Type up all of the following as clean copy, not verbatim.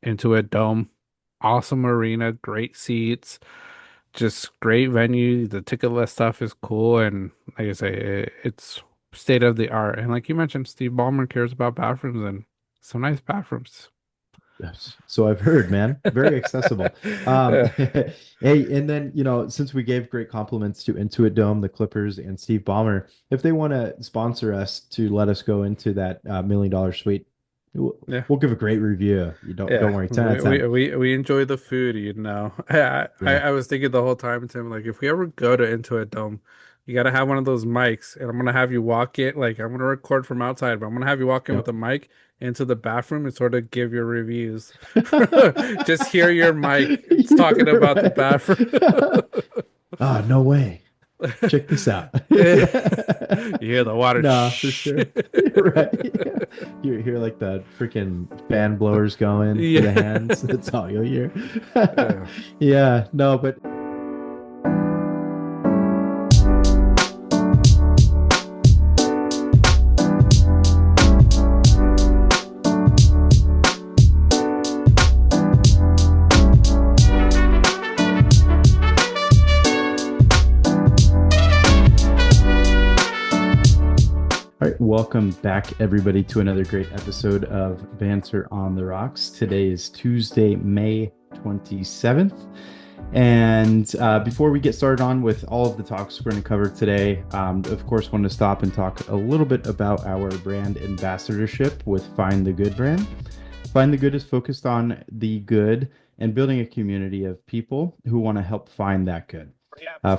Intuit Dome. Awesome arena, great seats, just great venue. The ticket list stuff is cool, and like I say, it's state of the art. And like you mentioned, Steve Ballmer cares about bathrooms and some nice bathrooms. Yes. So I've heard, man. Very accessible. Yeah. Hey, and then, since we gave great compliments to Intuit Dome, the Clippers, and Steve Ballmer, if they want to sponsor us to let us go into that $1 million suite, we'll, Yeah. we'll give a great review. You don't Yeah, worry, 10 out we of we 10. we, we enjoy the food, you know. Yeah. I was thinking the whole time, Tim, like if we ever go to Intuit Dome, you gotta have one of those mics, and I'm gonna have you walk in. Like I'm gonna record from outside, but I'm gonna have you walk in with Yep. a mic into the bathroom and sort of give your reviews. Just hear your mic. It's You're talking about the right. bathroom. Ah, no way. Check this out. You hear the water. No, for Shh. sure. You're right. You hear like the freaking fan blowers going for the Yeah. hands. That's all you'll hear. Yeah. Yeah, no, but all right, welcome back, everybody, to another great episode of Banter on the Rocks. Today is Tuesday, May 27th. And before we get started on with all of the talks we're going to cover today, of course, want to stop and talk a little bit about our brand ambassadorship with Find the Good brand. Find the Good is focused on the good and building a community of people who want to help find that good.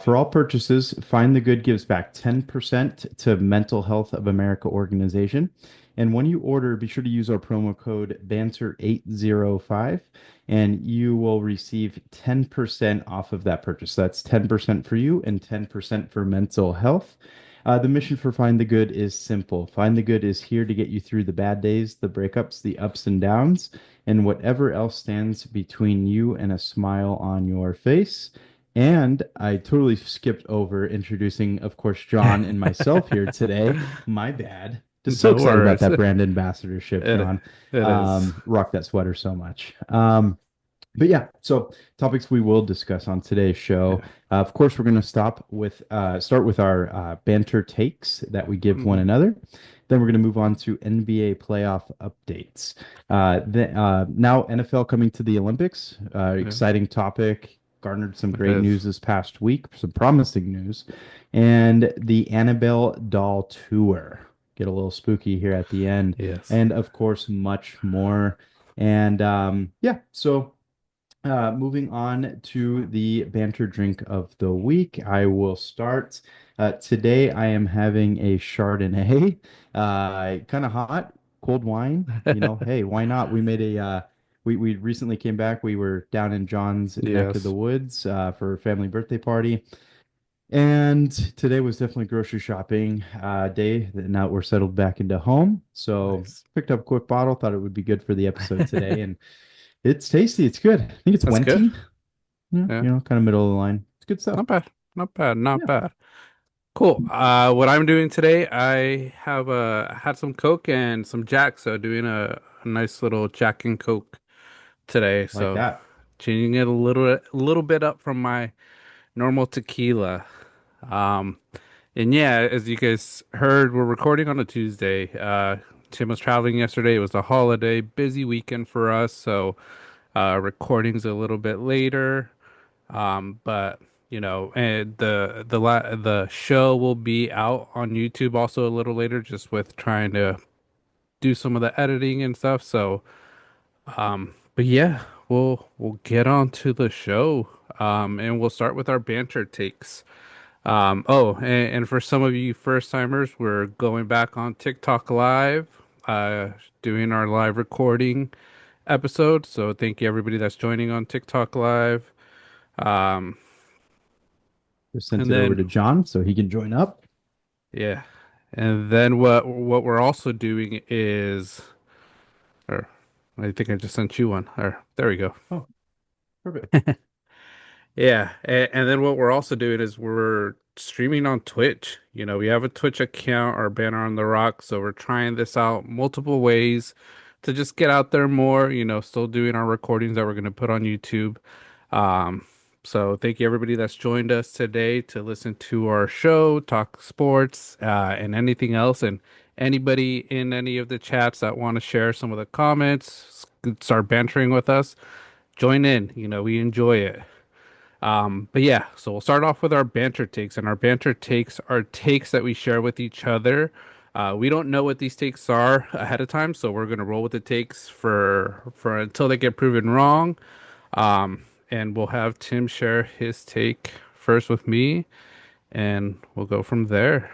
For all purchases, Find the Good gives back 10% to Mental Health of America organization. And when you order, be sure to use our promo code BANTER805 and you will receive 10% off of that purchase. That's 10% for you and 10% for mental health. The mission for Find the Good is simple. Find the Good is here to get you through the bad days, the breakups, the ups and downs, and whatever else stands between you and a smile on your face. And I totally skipped over introducing, of course, John and myself here today. My bad. Just so No excited about worries. that brand ambassadorship, It John. it is. Rock that sweater so much. But yeah, so topics we will discuss on today's show. Yeah. Of course, we're going to start with our banter takes that we give one Hmm. another. Then we're going to move on to NBA playoff updates. Now NFL coming to the Olympics. Yeah. Exciting topic. Garnered some It great is. news this past week, some promising news, and the Annabelle doll tour. Get a little spooky here at the end, Yes. and of course, much more. And yeah, so moving on to the banter drink of the week, I will start. Today, I am having a Chardonnay, kind of hot, cold wine. Hey, why not? We recently came back. We were down in John's neck of the Yes. woods for a family birthday party. And today was definitely grocery shopping day. Now we're settled back into home. So Nice. picked up a quick bottle, thought it would be good for the episode today. And it's tasty. It's good. I think it's That's good. Wenti. Yeah, Yeah. kind of middle of the line. It's good stuff. Not bad. Not bad. Not Yeah. bad. Cool. What I'm doing today, I have had some Coke and some Jack, so doing a nice little Jack and Coke today. Like So that. changing it a little bit up from my normal tequila. Um, and yeah, as you guys heard, we're recording on a Tuesday. Tim was traveling yesterday. It was a holiday, busy weekend for us, so recording's a little bit later. But and the show will be out on YouTube also a little later, just with trying to do some of the editing and stuff. So, but yeah, we'll get on to the show. And we'll start with our banter takes. And for some of you first timers, we're going back on TikTok Live, doing our live recording episode. So thank you everybody that's joining on TikTok Live. Um, Just sent and it over then to John so he can join up. yeah, and then what we're also doing is, or I think I just sent you one. Or there we go. Oh, perfect. Yeah, and then what we're also doing is we're streaming on Twitch. We have a Twitch account, our Banner on the Rock, so we're trying this out multiple ways to just get out there more, still doing our recordings that we're going to put on YouTube. Um, so thank you everybody that's joined us today to listen to our show, talk sports, and anything else. And anybody in any of the chats that want to share some of the comments, start bantering with us, join in. We enjoy it. But yeah, so we'll start off with our banter takes, and our banter takes are takes that we share with each other. We don't know what these takes are ahead of time, so we're gonna roll with the takes for until they get proven wrong. And we'll have Tim share his take first with me, and we'll go from there.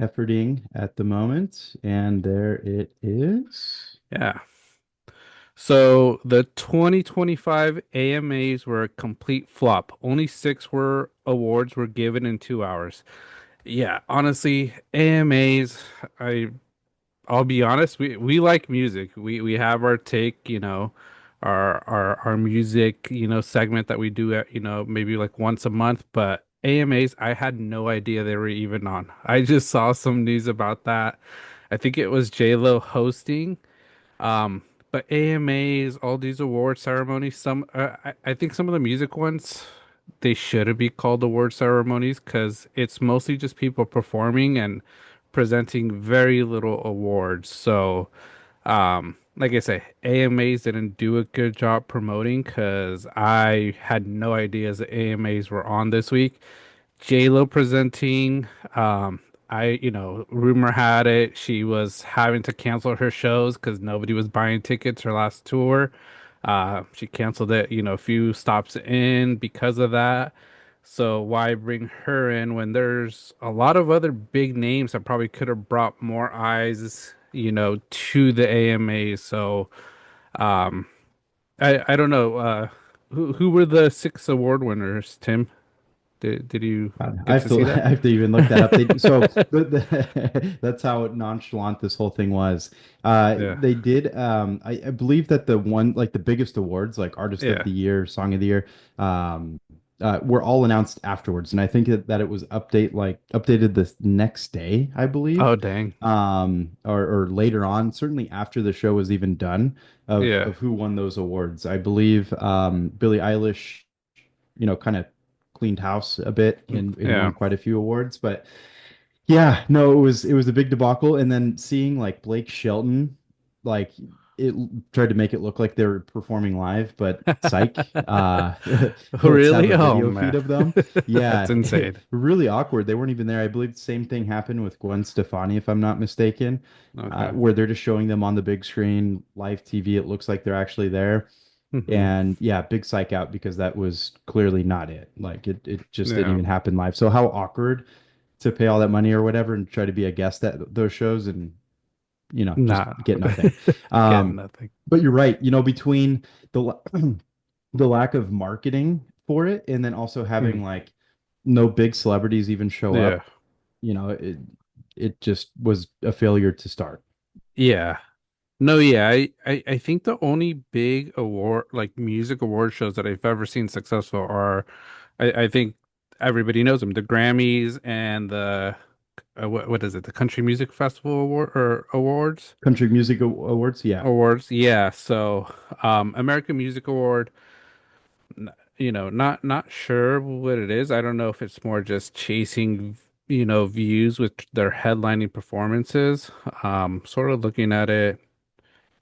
Efforting at the moment, and there it is. Yeah. So the 2025 AMAs were a complete flop. Only six were awards were given in 2 hours. Yeah, honestly, AMAs, I'll be honest, we like music. We have our take, our music, segment that we do at, maybe like once a month, but AMAs, I had no idea they were even on. I just saw some news about that. I think it was J-Lo hosting. Um, but AMAs, all these award ceremonies, I think some of the music ones, they shouldn't be called award ceremonies because it's mostly just people performing and presenting very little awards. So, like I say, AMAs didn't do a good job promoting because I had no idea the AMAs were on this week. J-Lo presenting. Um, rumor had it she was having to cancel her shows because nobody was buying tickets her last tour. She canceled it, a few stops in because of that. So why bring her in when there's a lot of other big names that probably could have brought more eyes, to the AMA. So, um, I don't know. Who were the six award winners, Tim? Did you I get have to to see I that? have to even look that up. That's how nonchalant this whole thing was. Yeah. They did I believe that the one like the biggest awards like Artist of Yeah. the Year, Song of the Year, were all announced afterwards, and I think that it was updated the next day, I believe, Oh, dang. or later on, certainly after the show was even done Yeah. of who won those awards. I believe Billie Eilish, kind of cleaned house a bit and Yeah. won quite a few awards. But yeah, no, it was a big debacle. And then seeing like Blake Shelton, like it tried to make it look like they were performing live, but psych. Oh, Let's have really? a Oh, video feed man. of them. That's Yeah, insane. really awkward. They weren't even there. I believe the same thing happened with Gwen Stefani, if I'm not mistaken, Okay. where they're just showing them on the big screen, live TV. It looks like they're actually there. Hmm. And yeah, big psych out because that was clearly not it. Like it just didn't Yeah. even happen live. So how awkward to pay all that money or whatever and try to be a guest at those shows and just Nah. get nothing. Get Um, nothing. but you're right, between the lack of marketing for it and then also Hmm. having like no big celebrities even show Yeah. up, it just was a failure to start. Yeah. No, yeah. I think the only big award, like music award shows that I've ever seen successful are, I think everybody knows them, the Grammys and the, what is it? The Country Music Festival Award or Awards? Country Music Awards, yeah. Awards. Yeah. So, American Music Award. Not sure what it is. I don't know if it's more just chasing, views with their headlining performances. Sort of looking at it,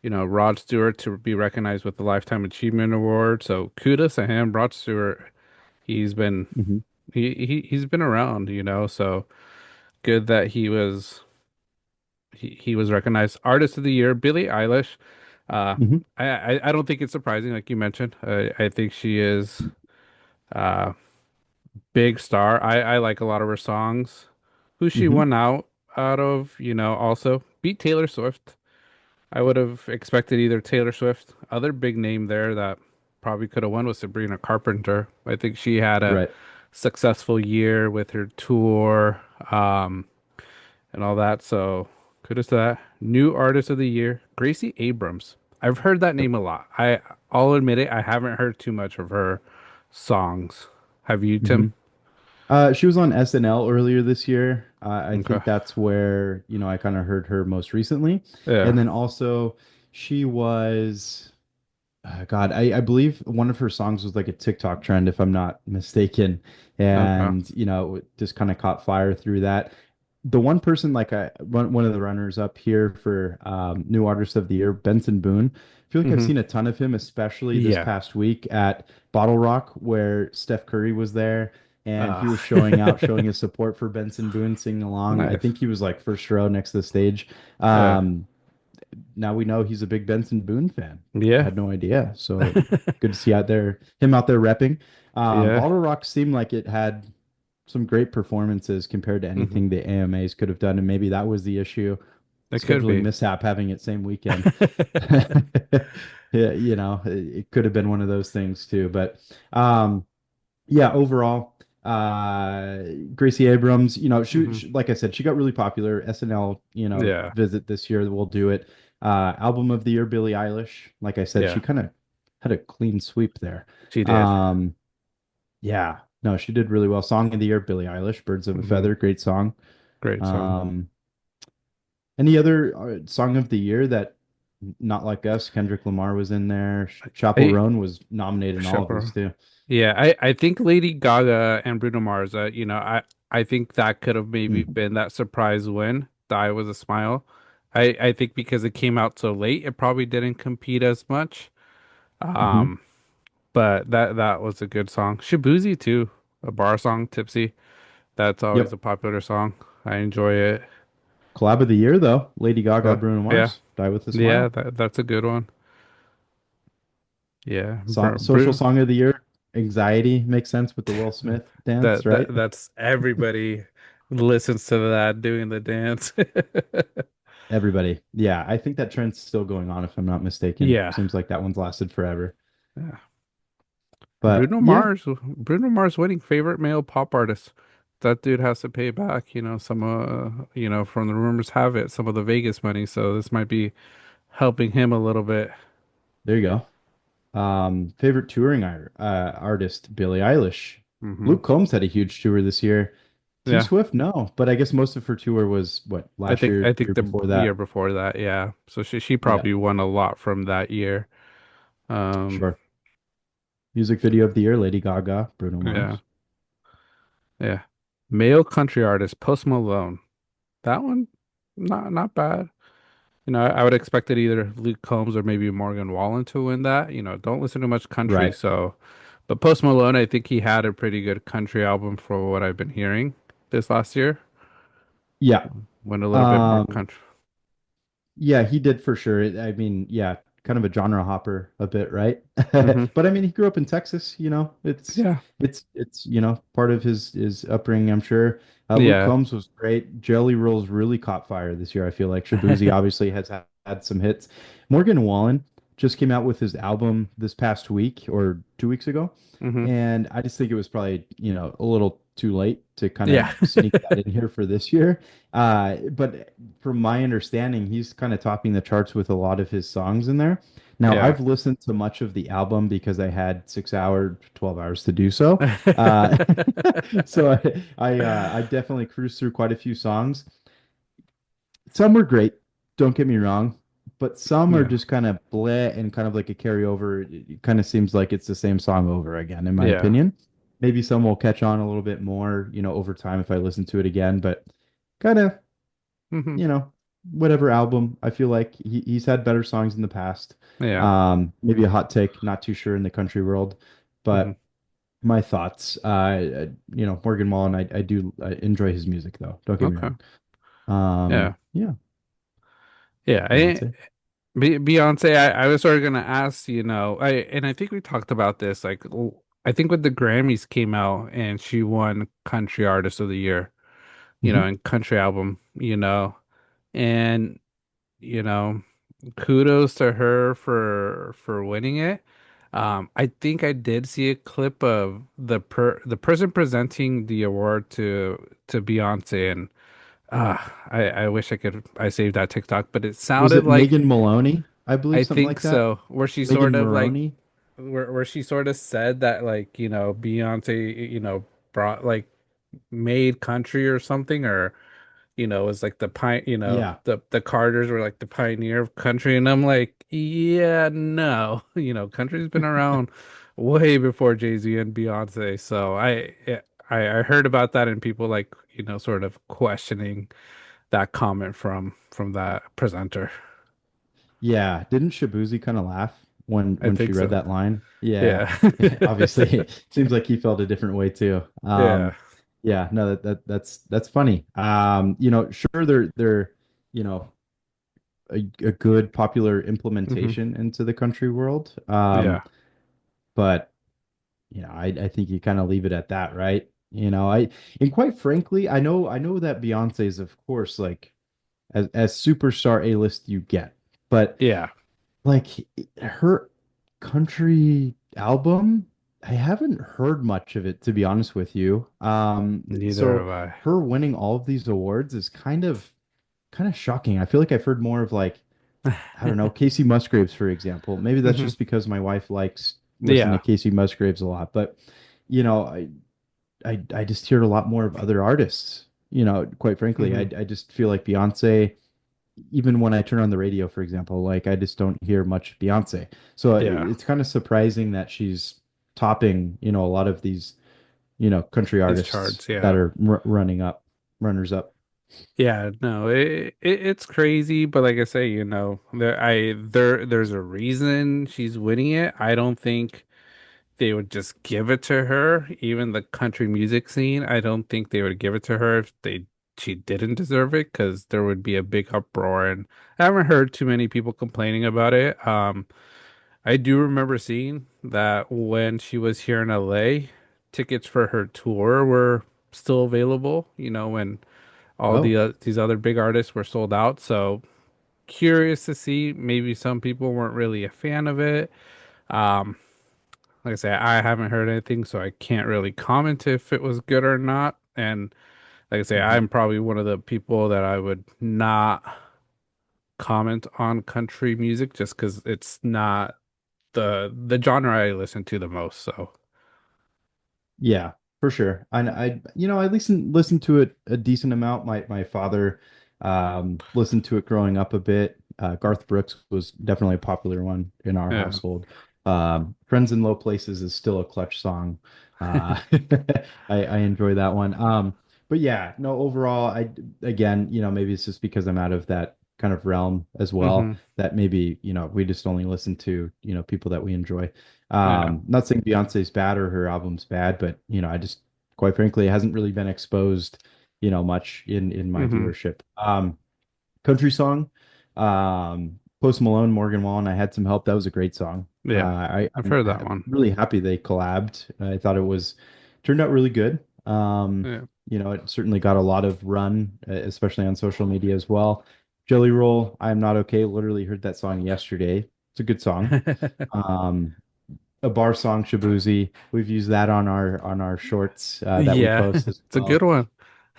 Rod Stewart to be recognized with the Lifetime Achievement Award. So kudos to him, Rod Stewart. He's been Hmm. he's been around, so good that he was recognized. Artist of the Year, Billie Eilish. Uh, Hmm. I don't think it's surprising, like you mentioned. I think she is. Uh, Big star. I like a lot of her songs. Who she Hmm. won out of, also beat Taylor Swift. I would have expected either Taylor Swift, other big name there that probably could have won was Sabrina Carpenter. I think she had a Right. successful year with her tour, and all that. So kudos to that. New artist of the year, Gracie Abrams. I've heard that name a lot. I'll admit it, I haven't heard too much of her songs. Have you, Hmm. Tim? She was on SNL earlier this year. I Okay. think that's where, I kind of heard her most recently. Yeah. And then also she was God, I believe one of her songs was like a TikTok trend, if I'm not mistaken. Okay. And, it just kind of caught fire through that. The one person, like one of the runners up here for New Artist of the Year, Benson Boone. I feel like I've Hmm. seen a ton of him, especially this Yeah. past week at Bottle Rock, where Steph Curry was there and Uh, he was showing out, showing his support for Benson Boone, singing along. I nice. think he was like first row next to the stage. Yeah. Um, Now we know he's a big Benson Boone fan. I Yeah. had no idea. So good to see him out there repping. Yeah. Bottle Rock seemed like it had some great performances compared to Hmm. anything the AMAs could have done, and maybe that was the issue. It could Scheduling be. mishap, having it same weekend. Yeah, it could have been one of those things too. But yeah, overall, Gracie Abrams, Hmm. like I said, she got really popular. SNL, Yeah. visit this year, we'll do it. Album of the year, Billie Eilish. Like I said, she Yeah. kind of had a clean sweep there. She did. Um, yeah, no, she did really well. Song of the year, Billie Eilish, Birds of a Hmm. Feather, great song. Great song. Um, any other song of the year that not like us? Kendrick Lamar was in there. Chappell I Roan was nominated in all of these Chaperone. too. Yeah, I think Lady Gaga and Bruno Mars, I think that could have maybe Mhm. been that surprise win. The I Was a Smile. I think because it came out so late, it probably didn't compete as much. Mhm. Um, but that was a good song. Shabuzi too, a bar song, Tipsy. That's always a Yep. popular song. I enjoy it. Collab of the year, though. Lady Gaga, But Bruno yeah, Mars. Die with a yeah, Smile. that's a good one. Yeah, Social song of the year. Anxiety makes sense with the Will Smith dance, right? that's everybody listens to that doing the dance. Everybody. Yeah, I think that trend's still going on, if I'm not mistaken. Yeah. Seems like that one's lasted forever. Yeah. But yeah, Bruno Mars winning favorite male pop artist. That dude has to pay back, some from the rumors have it, some of the Vegas money, so this might be helping him a little bit. there you go. Favorite touring artist, Billie Eilish. Hmm. Luke Combs had a huge tour this year. T Yeah. Swift, no, but I guess most of her tour was what, I last think year, I think year the before year that. before that, yeah. So she Yeah, probably won a lot from that year. Um, sure. Music video of the year, Lady Gaga, Bruno yeah. Mars. Yeah. Male country artist Post Malone. That one, not bad. I would expect it either Luke Combs or maybe Morgan Wallen to win that. Don't listen to much country, Right. so but Post Malone, I think he had a pretty good country album for what I've been hearing this last year. Yeah. Went a little bit more Um, country. yeah, he did for sure. I mean, yeah, kind of a genre hopper a bit, right? Hmm. But I mean, he grew up in Texas, it's Yeah. it's part of his upbringing, I'm sure. Luke Yeah. Combs was great. Jelly Rolls really caught fire this year, I feel like. Shabuzi obviously has had some hits. Morgan Wallen just came out with his album this past week or 2 weeks ago. Hmm. And I just think it was probably, a little too late to kind of Yeah. sneak that in here for this year. But from my understanding, he's kind of topping the charts with a lot of his songs in there. Now, Yeah. I've listened to much of the album because I had 6 hours, 12 hours to do so. Uh, so I definitely cruised through quite a few songs. Some were great, don't get me wrong, but some are Yeah. just kind of bleh and kind of like a carryover. It kind of seems like it's the same song over again, in my Yeah. opinion. Maybe some will catch on a little bit more, over time if I listen to it again, but kind of, Hmm. you know, whatever album. I feel like he's had better songs in the past. Yeah. Maybe a hot take, not too sure in the country world, Hmm. but my thoughts. Morgan Wallen, I do enjoy his music though. Don't get me Okay. wrong. Yeah. Yeah, Yeah. Beyonce. Beyonce, I was sort of gonna ask, I think we talked about this, like I think when the Grammys came out and she won Country Artist of the Year, Hmm. and Country Album, and you know, kudos to her for winning it. I think I did see a clip of the person presenting the award to Beyonce, and I wish I saved that TikTok, but it Was sounded it like Megan Maloney? I believe I something think like that. so. Where she sort Megan of like Maroney. where she sort of said that like, Beyonce, brought like made country or something or was like the Yeah. the Carters were like the pioneer of country, and I'm like, yeah, no, country's been around way before Jay-Z and Beyonce. So I heard about that and people like, sort of questioning that comment from that presenter. Yeah. Didn't Shabuzi kind of laugh I when she think read so. that line? Yeah. Yeah. Obviously, it seems like he felt a different way too. Yeah. Yeah, no, that's funny. Sure they're, you know, a good popular Hmm. implementation into the country world. Yeah. But I think you kind of leave it at that, right? And quite frankly, I know that Beyonce is, of course, like as superstar A-list you get, but Yeah. like her country album, I haven't heard much of it, to be honest with you. Neither So have I. her winning all of these awards is kind of shocking. I feel like I've heard more of, like, I don't know, Casey Musgraves, for example. Maybe that's Hmm. just because my wife likes listening Yeah. to Casey Musgraves a lot, but you know, I just hear a lot more of other artists. Quite frankly, I Hmm. I just feel like Beyonce, even when I turn on the radio, for example, like I just don't hear much Beyonce. So Yeah. it's kind of surprising that she's topping, a lot of these, country These artists charts. that Yeah. are runners up. Yeah, no, it's crazy, but like I say, there's a reason she's winning it. I don't think they would just give it to her. Even the country music scene, I don't think they would give it to her if they she didn't deserve it, because there would be a big uproar, and I haven't heard too many people complaining about it. I do remember seeing that when she was here in LA, tickets for her tour were still available, when all Oh, these other big artists were sold out. So curious to see. Maybe some people weren't really a fan of it. Um, like I said, I haven't heard anything, so I can't really comment if it was good or not. And like I say, mhm. I'm probably one of the people that I would not comment on country music just because it's not the genre I listen to the most. So Yeah, for sure. I listened to it a decent amount. My father listened to it growing up a bit. Garth Brooks was definitely a popular one in our yeah. household. Friends in Low Places is still a clutch song. Uh, I enjoy that one. But yeah, no, overall, again, maybe it's just because I'm out of that kind of realm as well, Hmm. that maybe, we just only listen to, people that we enjoy. Yeah. Not saying Beyonce's bad or her album's bad, but I just, quite frankly, it hasn't really been exposed, much in my Hmm. viewership. Country song, Post Malone, Morgan Wallen, I Had Some Help. That was a great song. Yeah. I've I'm heard that one. really happy they collabed. I thought it was turned out really good. Yeah. It certainly got a lot of run, especially on social media as well. Jelly Roll, I'm Not Okay. Literally heard that song yesterday. It's a good song. Um, a bar song, Shabuzi. We've used that on our shorts that we Yeah. post as It's a good well.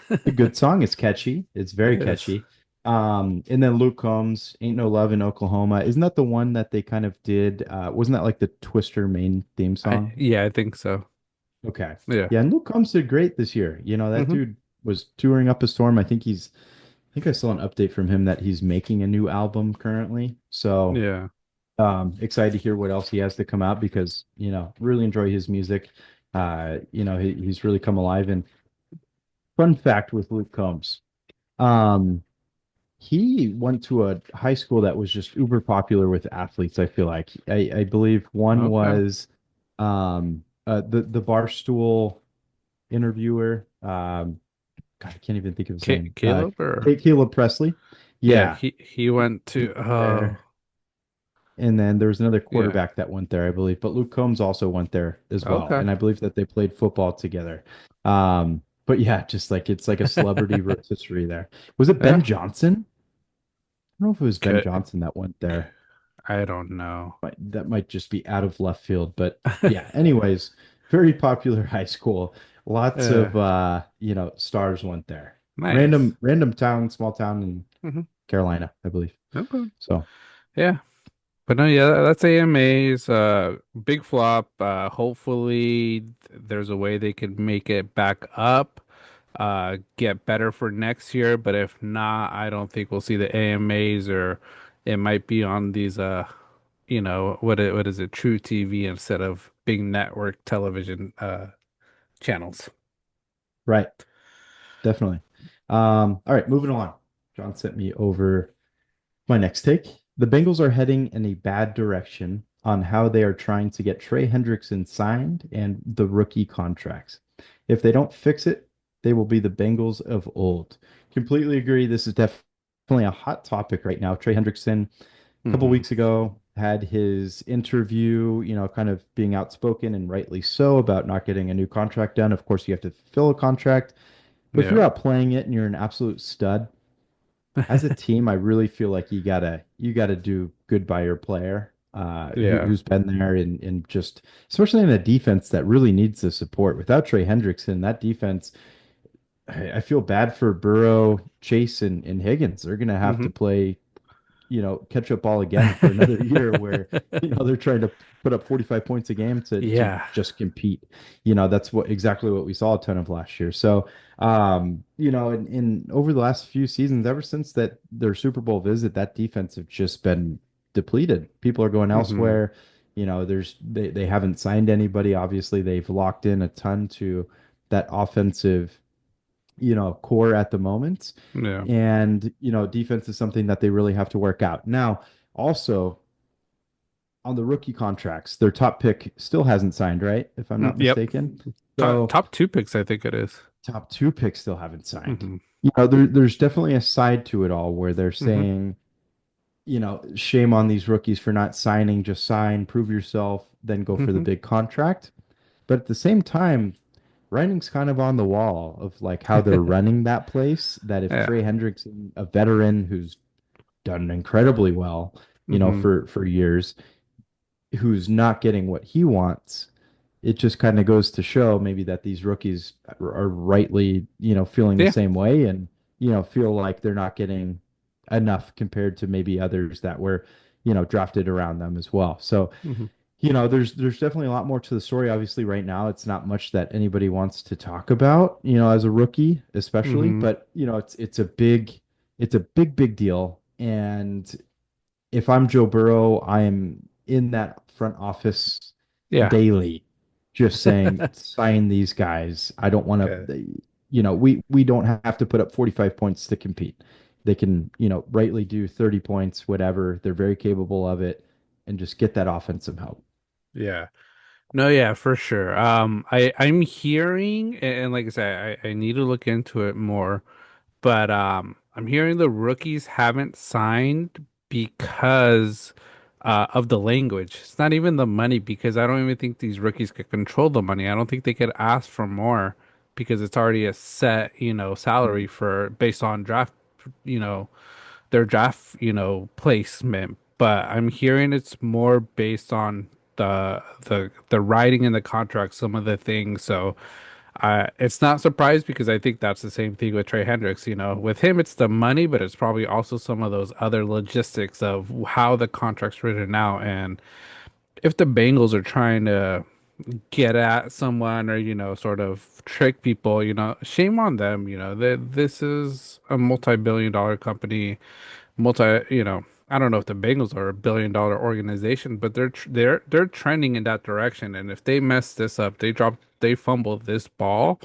one. A good song. It's catchy. It's very It is. catchy. And then Luke Combs, Ain't No Love in Oklahoma. Isn't that the one that they kind of did? Wasn't that like the Twister main theme song? Yeah, I think so. Okay. Yeah. Yeah, and Luke Combs did great this year. That Hmm. dude was touring up a storm. I think I saw an update from him that he's making a new album currently. So Yeah. excited to hear what else he has to come out because, really enjoy his music. He's really come alive. And fun fact with Luke Combs, um, he went to a high school that was just uber popular with athletes, I feel like. I believe one Okay. was the Barstool interviewer. God, I can't even think of his name. Caleb or Caleb Presley. yeah, Yeah, he went he to went there. And then there was another yeah. quarterback that went there, I believe. But Luke Combs also went there as well. Okay. And I believe that they played football together. But yeah, just like it's like a celebrity rotisserie there. Was it Ben Yeah. Johnson? I don't know if it was Ben Okay. Johnson that went there. I don't know. That might just be out of left field. But yeah, anyways, very popular high school. Lots Yeah. of stars went there. Nice. Random town, small town in Hmm. Carolina, I believe. Okay. So Yeah. But no, yeah, that's AMA's big flop. Hopefully there's a way they can make it back up. get better for next year. But if not, I don't think we'll see the AMAs, or it might be on these what is it, True TV instead of big network television channels. Right. Definitely. All right, moving along. John sent me over my next take. The Bengals are heading in a bad direction on how they are trying to get Trey Hendrickson signed and the rookie contracts. If they don't fix it, they will be the Bengals of old. Completely agree. This is definitely a hot topic right now. Trey Hendrickson, a couple Hmm. weeks ago, had his interview, kind of being outspoken and rightly so about not getting a new contract done. Of course, you have to fill a contract. But if Yeah. you're out playing it and you're an absolute stud, as a team, I really feel like you gotta do good by your player, Yeah. who's been there and just especially in a defense that really needs the support. Without Trey Hendrickson, that defense, I feel bad for Burrow, Chase, and Higgins. They're gonna have to Hmm. play catch up all again for another year where, they're trying to put up 45 points a game to Yeah. just compete. That's exactly what we saw a ton of last year. So, in over the last few seasons, ever since that their Super Bowl visit, that defense have just been depleted. People are going Hmm. elsewhere. They haven't signed anybody. Obviously, they've locked in a ton to that offensive core at the moment. Yeah. And, defense is something that they really have to work out. Now, also on the rookie contracts, their top pick still hasn't signed, right? If I'm not Yep. mistaken. Top So top two picks, I think it is. top two picks still haven't signed. Hmm. There's definitely a side to it all where they're Hmm. saying, shame on these rookies for not signing, just sign, prove yourself, then go for the Hmm. big contract. But at the same time, writing's kind of on the wall of like how they're running that place. That if Yeah. Trey Hendrickson, a veteran who's done incredibly well, Hmm. for years, who's not getting what he wants, it just kind of goes to show maybe that these rookies are rightly, feeling the Yeah. same way and, feel like they're not getting enough compared to maybe others that were, drafted around them as well. So, Hmm. there's definitely a lot more to the story. Obviously, right now it's not much that anybody wants to talk about, as a rookie, especially. Hmm. But it's a big deal. And if I'm Joe Burrow, I am in that front office Yeah. daily, just saying, sign these guys. I don't want Okay. to, we don't have to put up 45 points to compete. They can, rightly do 30 points, whatever. They're very capable of it, and just get that offensive help. Yeah. No, yeah, for sure. I'm hearing, and like I said, I need to look into it more. But I'm hearing the rookies haven't signed because of the language. It's not even the money, because I don't even think these rookies could control the money. I don't think they could ask for more because it's already a set, salary for based on draft, you know, their draft, placement. But I'm hearing it's more based on the writing in the contract, some of the things. So it's not surprised, because I think that's the same thing with Trey Hendricks. With him, it's the money, but it's probably also some of those other logistics of how the contract's written out. And if the Bengals are trying to get at someone, or, sort of trick people, shame on them. This is a multi-billion dollar company, I don't know if the Bengals are a billion-dollar organization, but they're trending in that direction. And if they mess this up, they fumble this ball,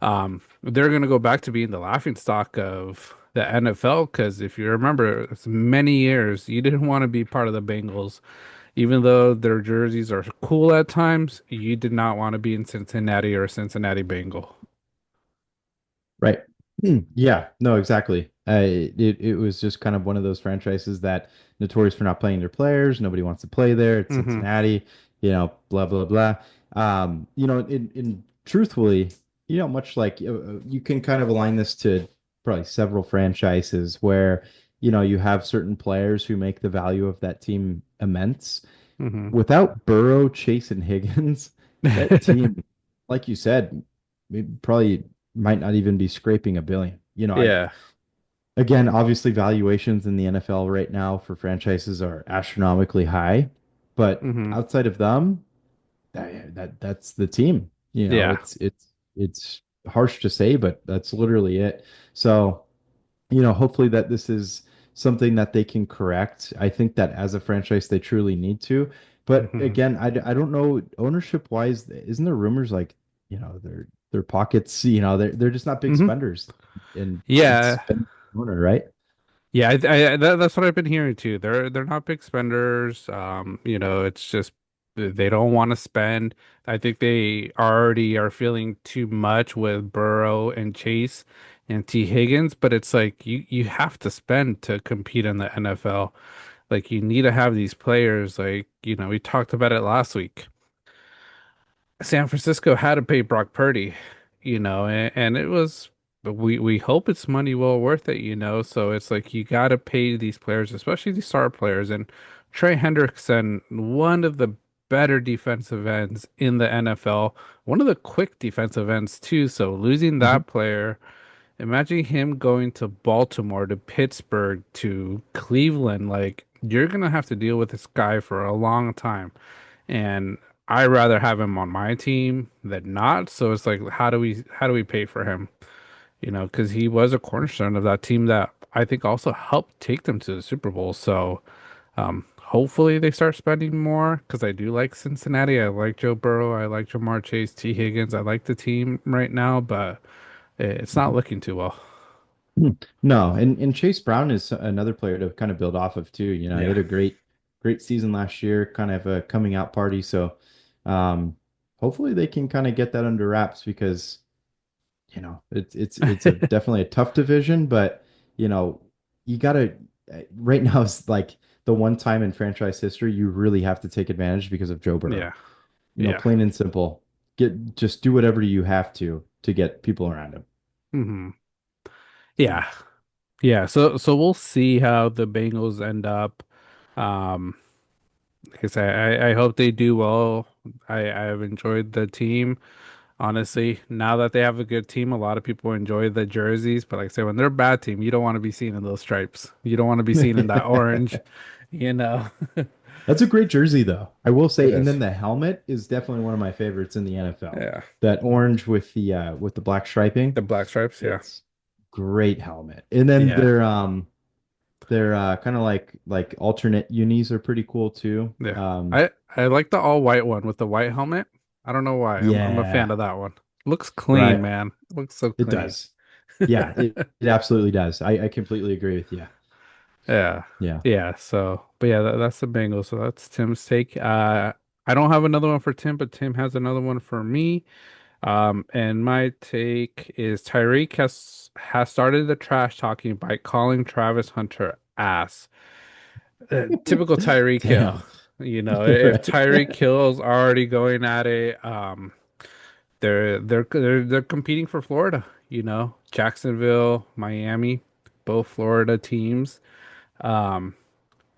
they're gonna go back to being the laughing stock of the NFL. Because if you remember, it's many years you didn't want to be part of the Bengals, even though their jerseys are cool at times. You did not want to be in Cincinnati or a Cincinnati Bengal. Right. Yeah, no, exactly. It was just kind of one of those franchises that notorious for not playing their players. Nobody wants to play there. It's Hmm. Cincinnati, blah blah blah. In truthfully, much like you can kind of align this to probably several franchises where you have certain players who make the value of that team immense. Hmm. Without Burrow, Chase, and Higgins, that team, like you said, probably might not even be scraping a billion. Yeah. Again, obviously valuations in the NFL right now for franchises are astronomically high, but Hmm. outside of them, that's the team. Yeah. It's harsh to say, but that's literally it. So, hopefully that this is something that they can correct. I think that as a franchise, they truly need to. But Hmm. again, I don't know ownership wise, isn't there rumors like, their pockets, they're just not big Hmm. spenders, and it's Yeah. been owner, right? Yeah, that's what I've been hearing too. They're not big spenders. It's just they don't want to spend. I think they already are feeling too much with Burrow and Chase and T. Higgins, but it's like you have to spend to compete in the NFL. Like you need to have these players. Like, we talked about it last week. San Francisco had to pay Brock Purdy, and it was, but we hope it's money well worth it, So it's like you got to pay these players, especially these star players. And Trey Hendrickson, one of the better defensive ends in the NFL, one of the quick defensive ends too. So losing Mhm. that player, imagine him going to Baltimore, to Pittsburgh, to Cleveland. Like you're gonna have to deal with this guy for a long time. And I rather have him on my team than not. So it's like, how do we pay for him? Because he was a cornerstone of that team that I think also helped take them to the Super Bowl. So hopefully they start spending more because I do like Cincinnati. I like Joe Burrow. I like Jamar Chase, T. Higgins. I like the team right now, but it's not Mhm. looking too well. No, and Chase Brown is another player to kind of build off of too. He Yeah. had a great season last year, kind of a coming out party. So, um, hopefully they can kind of get that under wraps because it's a definitely a tough division, but you know, you gotta right now is like the one time in franchise history you really have to take advantage because of Joe Burrow. Yeah. Yeah. Plain and simple. Just do whatever you have to get people around him. Hmm. Hmm. Yeah. Yeah. So we'll see how the Bengals end up. Um, Like I say, I hope they do well. I've enjoyed the team. Honestly, now that they have a good team, a lot of people enjoy the jerseys. But like I say, when they're a bad team, you don't want to be seen in those stripes. You don't want to be seen in that orange, you know. That's a great jersey though. I will It say, and is. then the helmet is definitely one of my favorites in the NFL. Yeah. That orange with the black striping. The black stripes, yeah. It's great helmet. And then Yeah. they're kind of like alternate unis are pretty cool too. Yeah. I like the all white one with the white helmet. I don't know why. I'm a fan Yeah, of that one. Looks clean, right. man. Looks so It clean. does. Yeah, it absolutely does. I completely agree with you. Yeah. Yeah. Yeah. So, but yeah, that's the Bengals. So that's Tim's take. I don't have another one for Tim, but Tim has another one for me. And my take is Tyreek has started the trash talking by calling Travis Hunter ass. Typical Tyreek Hill. Damn. If Right. Tyreek Hill's already going at it, they're competing for Florida. Jacksonville, Miami, both Florida teams. Um,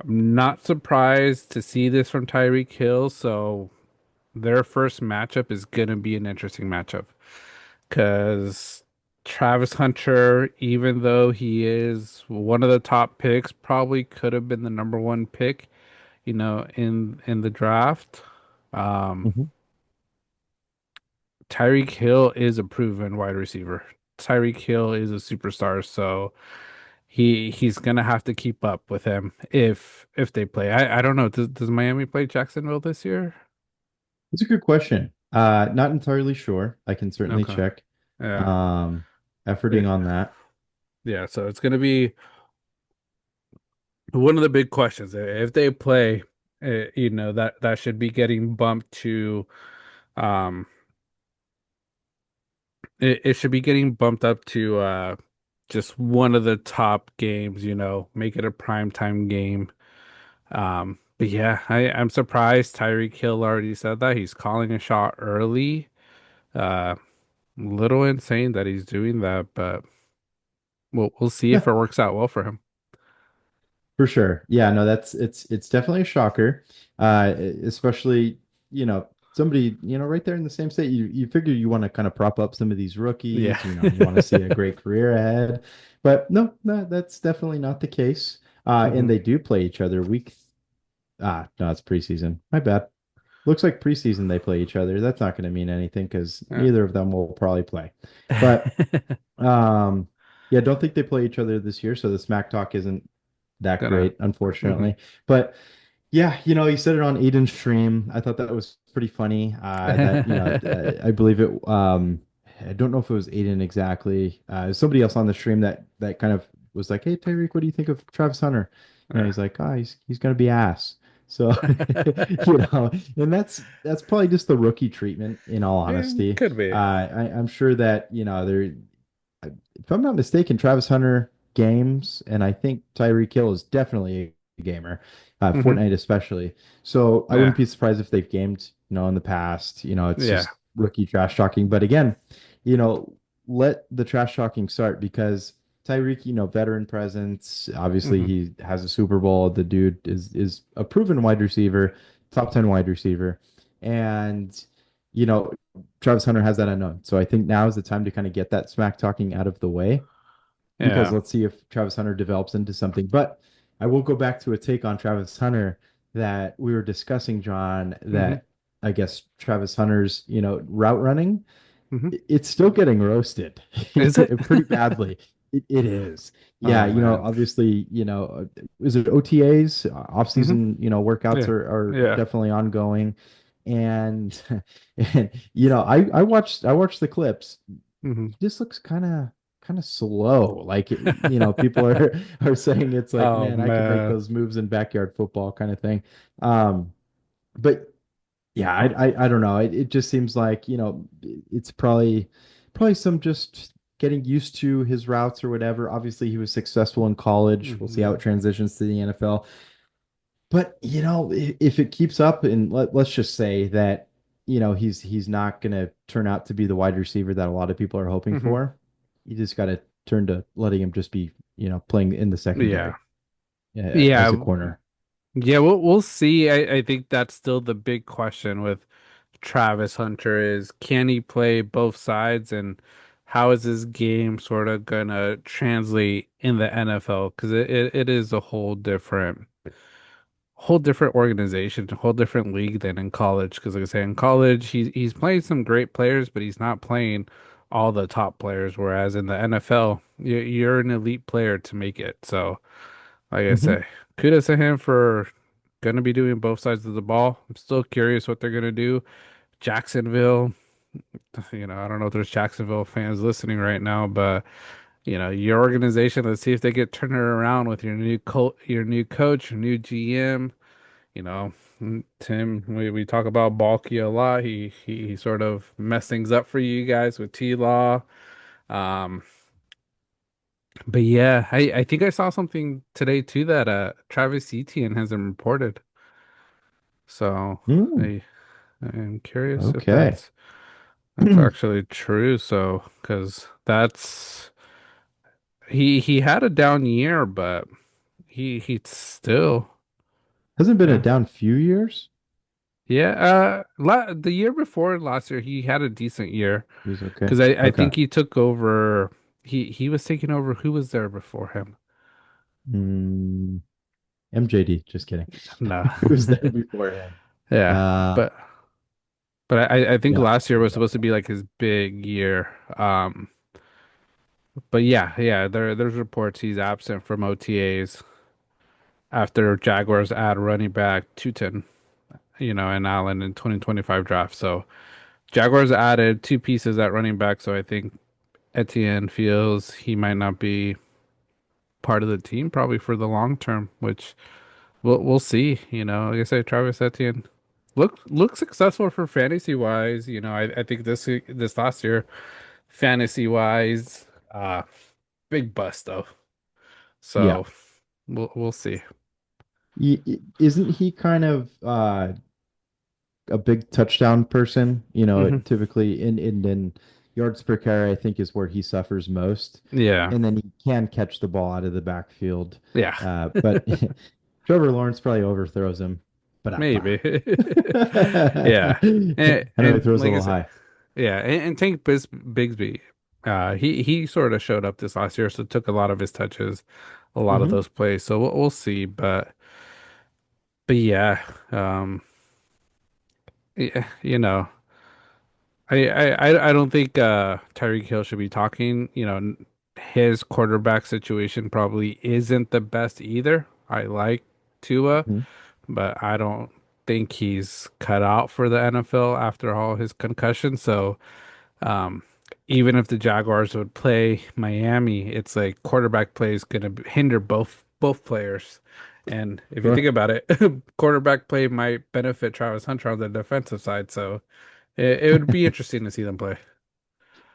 I'm not surprised to see this from Tyreek Hill. So their first matchup is gonna be an interesting matchup because Travis Hunter, even though he is one of the top picks, probably could have been the number one pick, in the draft. Um, Mhm. Tyreek Hill is a proven wide receiver. Tyreek Hill is a superstar, so he's gonna have to keep up with him if they play. I don't know. Does Miami play Jacksonville this year? It's a good question. Not entirely sure. I can certainly Okay. check. Yeah. Um, Yeah. Efforting on that. Yeah, so it's gonna be one of the big questions. If they play, that should be getting bumped to um it should be getting bumped up to just one of the top games, make it a prime time game. But yeah, I'm surprised Tyreek Hill already said that. He's calling a shot early. Uh Little insane that he's doing that, but we'll see if Yeah, it works out well for him. for sure. Yeah, no, it's definitely a shocker. Especially, somebody, right there in the same state. You figure you want to kind of prop up some of these Yeah. rookies, you want to see a great career ahead. But no, no, that's definitely not the case. And Hmm. they do play each other no, it's preseason. My bad. looks like preseason they play each other. That's not going to mean anything because Yeah. neither of them will probably play. But um, yeah, don't think they play each other this year, so the smack talk isn't that Gonna. great, Hmm. unfortunately. But yeah, he said it on Aiden's stream. I thought that was pretty funny. I believe it. I don't know if it was Aiden exactly. It was somebody else on the stream that kind of was like, "Hey, Tyreek, what do you think of Travis Hunter?" He's like, "Oh, he's gonna be ass." So, and that's probably just the rookie treatment, in all Yeah, honesty. could be. I'm sure that there if I'm not mistaken, Travis Hunter games, and I think Tyreek Hill is definitely a gamer, Hmm. Fortnite especially. So I Yeah. wouldn't be surprised if they've gamed, in the past. It's Yeah. just rookie trash talking. But again, you know, let the trash talking start because Tyreek, veteran presence. Obviously, Hmm. he has a Super Bowl. The dude is a proven wide receiver, top 10 wide receiver, and you know Travis Hunter has that unknown. So I think now is the time to kind of get that smack talking out of the way because Yeah. let's see if Travis Hunter develops into something. But I will go back to a take on Travis Hunter that we were discussing, John, Hmm. that I guess Travis Hunter's, route running, Hmm. it's still getting roasted Is it? pretty badly. It is. Yeah, Oh man. obviously, is it OTAs? Hmm. Off-season, workouts Yeah. are Yeah. definitely ongoing. And and I watched the clips. Hmm. He just looks kind of slow. Like, people are saying it's like, Oh man, I could make man. those moves in backyard football kind of thing. Um, but yeah, I don't know. It just seems like, it's probably some just getting used to his routes or whatever. Obviously, he was successful in college. We'll see how Hmm. it transitions to the NFL. But if it keeps up, and let's just say that he's not gonna turn out to be the wide receiver that a lot of people are hoping Hmm. for. You just got to turn to letting him just be playing in the Yeah. secondary, as a Yeah. corner. Yeah, we'll see. I think that's still the big question with Travis Hunter is can he play both sides and how is his game sort of gonna translate in the NFL? Because it is a whole different organization, a whole different league than in college. Because like I say, in college he's playing some great players, but he's not playing all the top players. Whereas in the NFL, you're an elite player to make it. So like I Hmm. say, kudos to him for gonna be doing both sides of the ball. I'm still curious what they're gonna do. Jacksonville, I don't know if there's Jacksonville fans listening right now, but your organization, let's see if they get turned around with your new coach, your new GM. You know, Tim, we talk about Balky a lot. He sort of messed things up for you guys with T-Law. Um, but yeah, I think I saw something today too that Travis Etienne hasn't reported. So Mm, I I'm curious if okay. that's actually true. So because that's he had a down year, but he still Hasn't been a yeah. down few years. Yeah, the year before last year, he had a decent year He's okay. because I Okay. think he took over. He was taking over. Who was there before him? Mm, MJD. Just kidding. No, Who was there before him? yeah, Uh, but I think yeah, last year I was don't supposed to know. be like his big year. But yeah, there's reports he's absent from OTAs after Jaguars add running back Tutin, and Allen in 2025 draft. So Jaguars added two pieces at running back, so I think Etienne feels he might not be part of the team probably for the long term, which we'll see. Like I said, Travis Etienne look successful for fantasy wise. I think this last year, fantasy wise, big bust though. Yeah. So we'll see. Isn't he kind of a big touchdown person? Hmm. Typically in yards per carry, I think is where he suffers most. Yeah, And then he can catch the ball out of the backfield. yeah, But Trevor Lawrence probably overthrows him. But maybe. Yeah, I know he and throws a like I little said, high. yeah, and Tank Bigsby, he sort of showed up this last year, so took a lot of his touches, a lot of Hmm. those plays. So we'll see, but yeah, um, yeah, I don't think Tyreek Hill should be talking. His quarterback situation probably isn't the best either. I like Tua, Mhm. but I don't think he's cut out for the NFL after all his concussions. So, um, even if the Jaguars would play Miami, it's like quarterback play is going to hinder both players. And if you think Sure. about it, quarterback play might benefit Travis Hunter on the defensive side. So it would be interesting to see them play.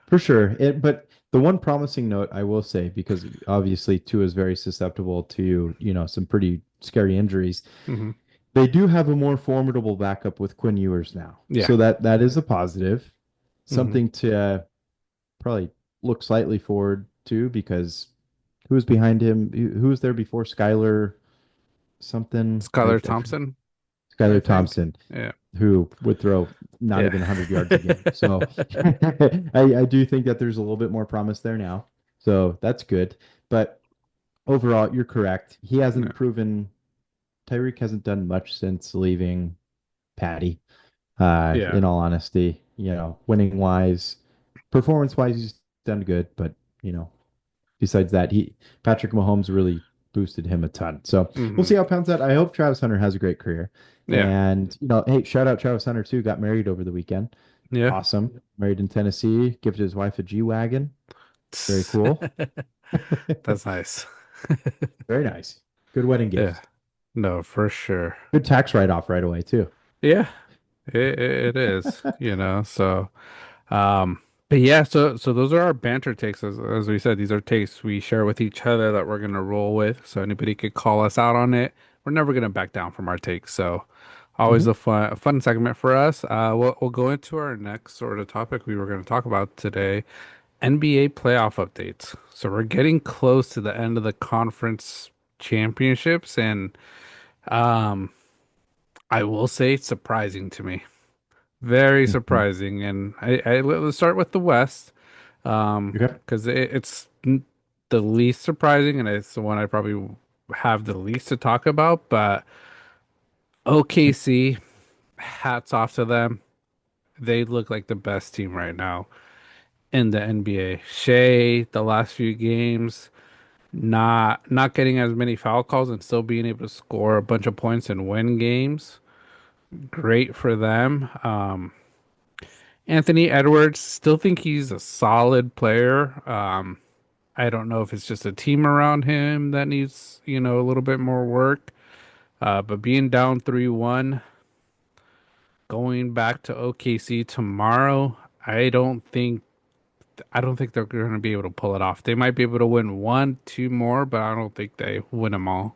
For sure. But the one promising note I will say, because obviously Tua is very susceptible to, some pretty scary injuries. Hmm. They do have a more formidable backup with Quinn Ewers now. Yeah. So that is a positive. Hmm. Something to probably look slightly forward to because who was behind him? Who was there before Skylar something? Skylar Thompson, I Skylar think. Thompson, Yeah. who would throw not Yeah. even 100 yards a game. So I do think that there's a little bit more promise there now. So that's good. But overall, you're correct. He Yeah. hasn't proven, Tyreek hasn't done much since leaving Patty, Yeah. in all honesty. Winning wise, performance wise, he's done good. But, you know, besides that, Patrick Mahomes really boosted him a ton. So we'll Hmm. see how it pans out. I hope Travis Hunter has a great career. Yeah. And hey, shout out Travis Hunter too. Got married over the weekend. Yeah. Awesome. Married in Tennessee. Gifted his wife a G wagon. Very cool. That's nice. Very nice. Good wedding Yeah. gift. No, for sure. Good tax write off right away too. Yeah, it is, so um but yeah, so those are our banter takes as we said, these are takes we share with each other that we're gonna roll with. So anybody could call us out on it. We're never gonna back down from our takes. So always Mhm. a fun segment for us. We'll go into our next sort of topic we were gonna talk about today, NBA playoff updates. So we're getting close to the end of the conference championships and um I will say it's surprising to me. Very Mhm. surprising. And let's start with the West, Okay. because the least surprising, and it's the one I probably have the least to talk about. But OKC, hats off to them. They look like the best team right now in the NBA. Shea, the last few games, not getting as many foul calls and still being able to score a bunch of points and win games. Great for them. Anthony Edwards, still think he's a solid player. I don't know if it's just a team around him that needs, a little bit more work. But being down 3-1, going back to OKC tomorrow, I don't think I don't think they're going to be able to pull it off. They might be able to win one, two more, but I don't think they win them all.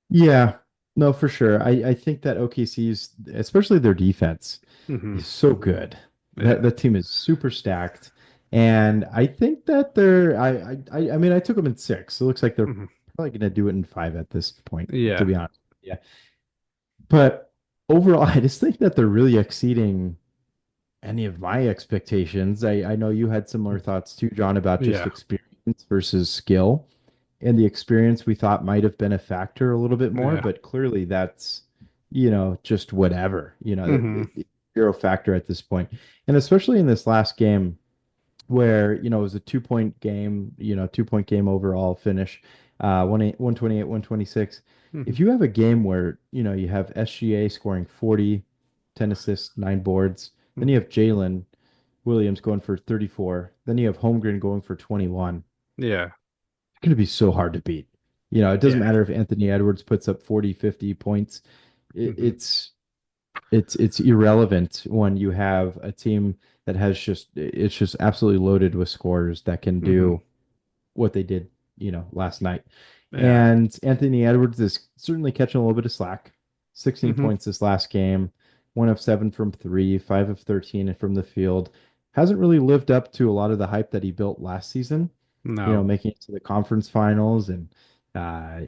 Yeah. No, for sure. I think that OKC's, especially their defense, Hmm. is so good. That Yeah. that team is super stacked, and I think that they're. I mean, I took them in six. It looks like they're Hmm. probably going to do it in five at this point, to Yeah. be honest. Yeah, but overall, I just think that they're really exceeding any of my expectations. I know you had similar thoughts too, John, about just Yeah. experience versus skill, and the experience we thought might have been a factor a little bit more, Yeah. but clearly that's, just whatever, Hmm. zero factor at this point. And especially in this last game where, it was a 2 point game, 2 point game overall finish, 128, 126. Hmm. If you have a game where, you have SGA scoring 40, 10 assists, 9 boards, then you Hmm. have Jalen Williams going for 34, then you have Holmgren going for 21. Yeah. It's going to be so hard to beat. It doesn't Yeah. matter if Anthony Edwards puts up 40, 50 points. It, Hmm. it's irrelevant when you have a team that has it's just absolutely loaded with scorers that can Hmm. do what they did, last night. Yeah. And Anthony Edwards is certainly catching a little bit of slack. 16 Hmm. points this last game, 1 of 7 from three, 5 of 13 from the field. Hasn't really lived up to a lot of the hype that he built last season, No. making it to the conference finals. And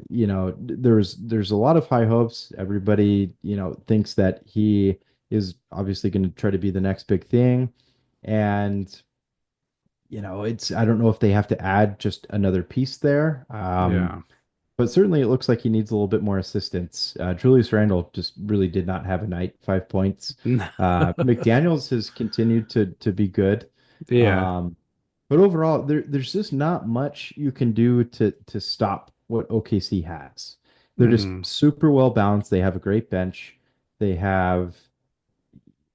there's a lot of high hopes. Everybody, thinks that he is obviously going to try to be the next big thing. And it's I don't know if they have to add just another piece there. Yeah. but certainly it looks like he needs a little bit more assistance. Julius Randle just really did not have a night, 5 points. McDaniels has continued to be good. Yeah. Um, but overall, there's just not much you can do to stop what OKC has. They're just Hmm. super well balanced. They have a great bench. They have,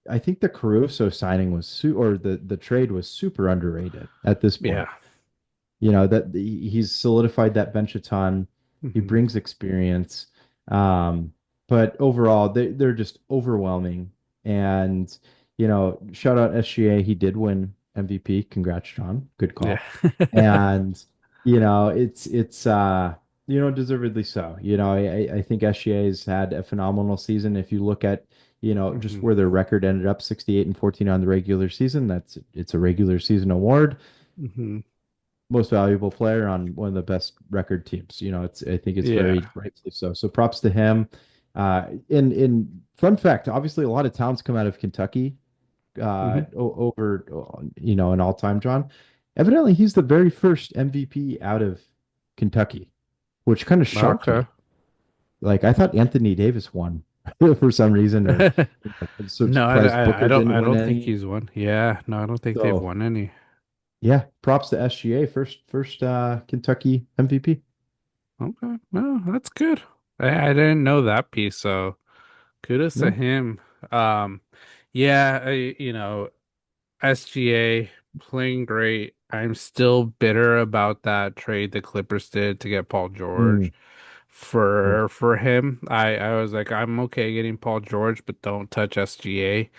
I think the Caruso signing was or the trade was super underrated at this Yeah. point. That he's solidified that bench a ton. He Hmm. brings experience. But overall, they're just overwhelming. And shout out SGA. He did win MVP. Congrats, John. Good Yeah. call. And it's deservedly so. I think SGA's had a phenomenal season. If you look at just Hmm. where their record ended up, 68 and 14 on the regular season. It's a regular season award. Hmm. Most valuable player on one of the best record teams. I think it's Yeah. very rightfully so. So props to him. In fun fact, obviously a lot of towns come out of Kentucky Hmm. over an all-time John. Evidently, he's the very first MVP out of Kentucky, which kind of shocked Okay. me. Like I thought Anthony Davis won for some reason, or I'm so No, surprised Booker didn't I win don't think any. he's won. Yeah, no, I don't think they've So won any. yeah, props to SGA, first Kentucky MVP. Okay, no, that's good. I didn't know that piece, so kudos to No. him. Um, yeah, SGA playing great. I'm still bitter about that trade the Clippers did to get Paul Mm, George yeah. for him. I was like, I'm okay getting Paul George, but don't touch SGA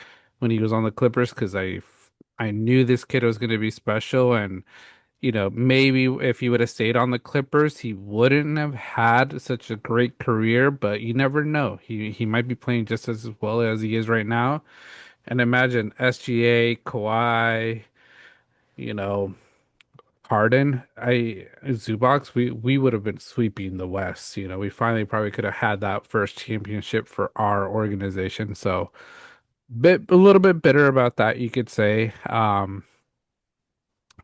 when he was on the Clippers because I knew this kid was going to be special, and maybe if he would have stayed on the Clippers, he wouldn't have had such a great career, but you never know. He might be playing just as well as he is right now. And imagine SGA, Kawhi, you know, Harden, Zubox, we would have been sweeping the West. We finally probably could have had that first championship for our organization. So a little bit bitter about that, you could say.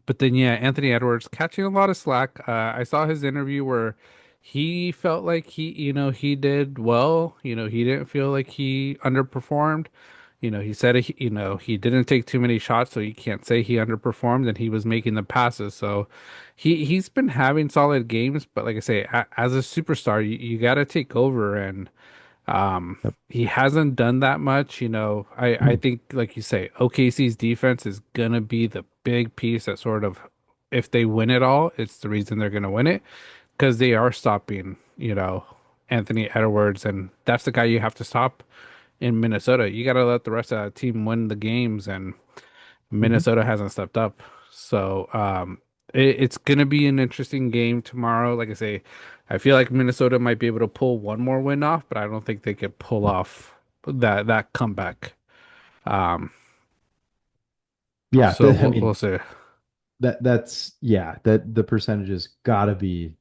But then, yeah, Anthony Edwards catching a lot of slack. I saw his interview where he felt like he did well. He didn't feel like he underperformed. He said, he didn't take too many shots, so you can't say he underperformed, and he was making the passes. So he's been having solid games, but like I say, as a superstar, you got to take over, and Yep. he hasn't done that much. I think, like you say, OKC's defense is gonna be the big piece that sort of, if they win it all, it's the reason they're gonna win it because they are stopping, Anthony Edwards, and that's the guy you have to stop in Minnesota. You got to let the rest of the team win the games, and Mhm. Minnesota hasn't stepped up. So it's gonna be an interesting game tomorrow. Like I say, I feel like Minnesota might be able to pull one more win off, but I don't think they could pull off that comeback. Um, Yeah, so I we'll mean see. that's yeah, that the percentages gotta be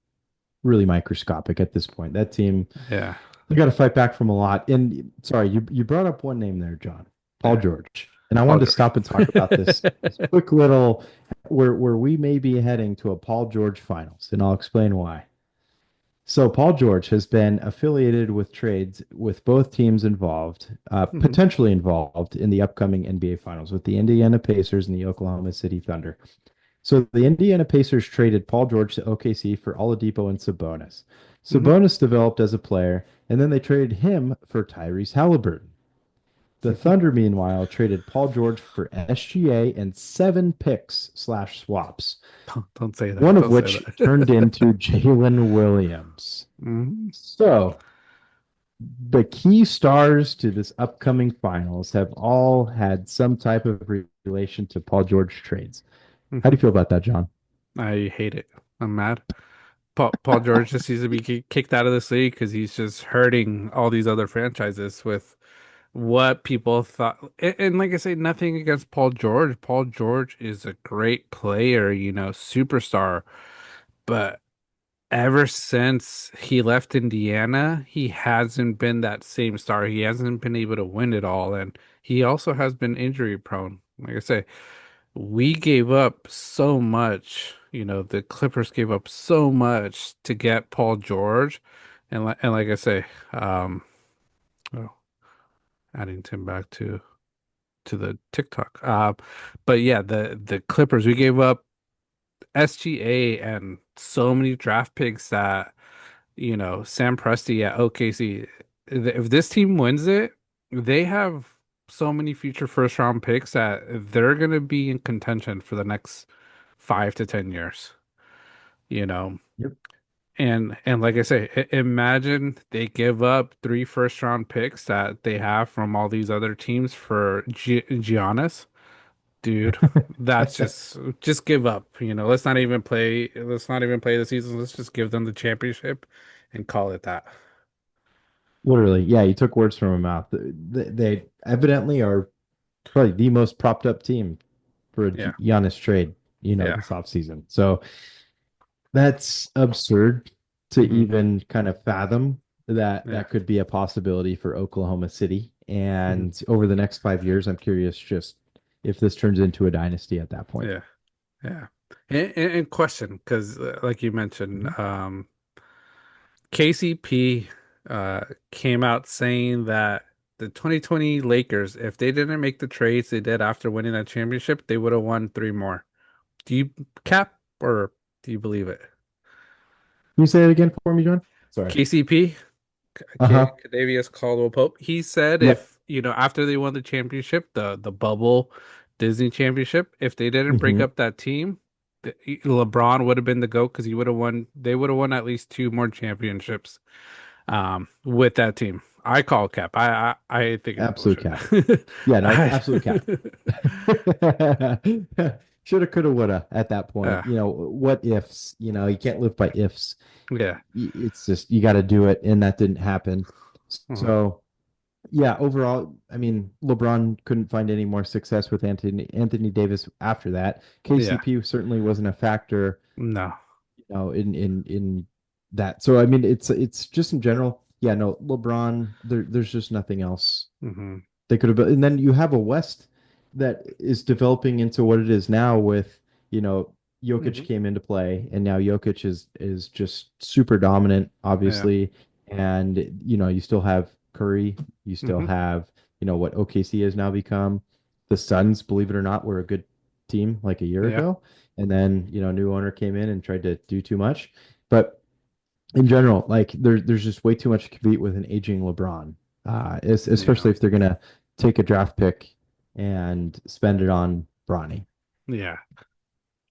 really microscopic at this point. That team, Yeah, they got to fight back from a lot. And sorry, you brought up one name there, John, Paul yeah, George, and I Paul wanted to George. stop and talk about this quick little where we may be heading to a Paul George finals, and I'll explain why. So Paul George has been affiliated with trades with both teams involved, Hmm. potentially involved in the upcoming NBA finals with the Indiana Pacers and the Oklahoma City Thunder. So the Indiana Pacers traded Paul George to OKC for Oladipo and Sabonis. Hmm. Sabonis developed as a player, and then they traded him for Tyrese Halliburton. The Thunder, meanwhile, traded Paul George for SGA and 7 picks slash swaps, Don't say that. one of Don't say which turned that. into Jalen Williams. Hmm. So the key stars to this upcoming finals have all had some type of relation to Paul George trades. How do Hmm. you feel about that, John? I hate it. I'm mad. Paul George just needs to be kicked out of this league because he's just hurting all these other franchises with what people thought. And like I say, nothing against Paul George. Paul George is a great player, superstar. But ever since he left Indiana, he hasn't been that same star. He hasn't been able to win it all. And he also has been injury prone. Like I say, we gave up so much. The Clippers gave up so much to get Paul George, and like I say, um, oh, adding Tim back to the TikTok. But yeah, the Clippers, we gave up SGA and so many draft picks that, Sam Presti at OKC. If this team wins it, they have so many future first round picks that they're gonna be in contention for the next 5 to 10 years, you know. Yep. And like I say, imagine they give up three first round picks that they have from all these other teams for Giannis. Dude, that's just give up. Let's not even play the season. Let's just give them the championship and call it that. Literally, yeah, you took words from my mouth. They evidently are probably the most propped up team for a Yeah. Giannis trade, Yeah. this offseason. So that's absurd to Hmm. even kind of fathom that Yeah. that could be a possibility for Oklahoma City. Hmm. And over the next 5 years, I'm curious just if this turns into a dynasty at that point. Yeah. Yeah. And question, because like you mentioned, Mhm. KCP came out saying that the 2020 Lakers, if they didn't make the trades they did after winning that championship, they would have won three more. Do you cap or do you believe it? Can you say it again for me, John? Sorry. KCP, Uh-huh. Kadavius Caldwell Pope. He said Yep. if, after they won the championship, the bubble Disney championship, if they didn't break Hmm. up that team, LeBron would have been the GOAT because he would have won, they would have won at least two more championships with that team. I call cap. I think it's Absolute bullshit. cap. Yeah, no, it's I absolute cap. Shoulda, coulda, woulda at that point. uh, What ifs? You can't live by ifs. yeah. It's just you got to do it, and that didn't happen. Mhm. So yeah, overall, I mean, LeBron couldn't find any more success with Anthony Davis after that. Yeah. KCP certainly wasn't a factor, No. in that. So I mean, it's just in general. Yeah, no, LeBron. There's just nothing else Hmm. they could have built. And then you have a West that is developing into what it is now with, you know, Jokic Hmm. came into play and now Jokic is just super dominant, Yeah. obviously. And, you still have Curry, you still Hmm. have, what OKC has now become. The Suns, believe it or not, were a good team like a year Yeah. ago. And then, new owner came in and tried to do too much. But in general, like there's just way too much to compete with an aging LeBron, Yeah. especially if they're gonna take a draft pick and spend it on Bronny. Yeah.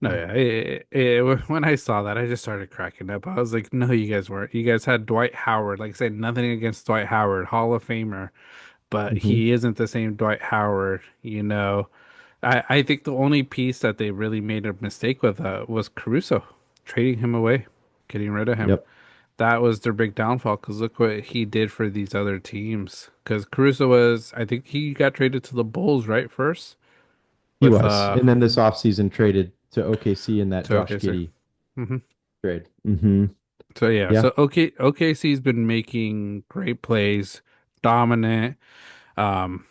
No, yeah. When I saw that, I just started cracking up. I was like, no, you guys weren't. You guys had Dwight Howard. Like I said, nothing against Dwight Howard, Hall of Famer, but Hmm. he isn't the same Dwight Howard. I think the only piece that they really made a mistake with was Caruso, trading him away, getting rid of him. Yep, That was their big downfall because look what he did for these other teams. Because Caruso was, I think he got traded to the Bulls, right, first he with was. And then this offseason traded to OKC in that to Josh OKC. Giddey Hmm. trade. Hmm. So yeah, Yeah. so OKC's been making great plays, dominant. Um,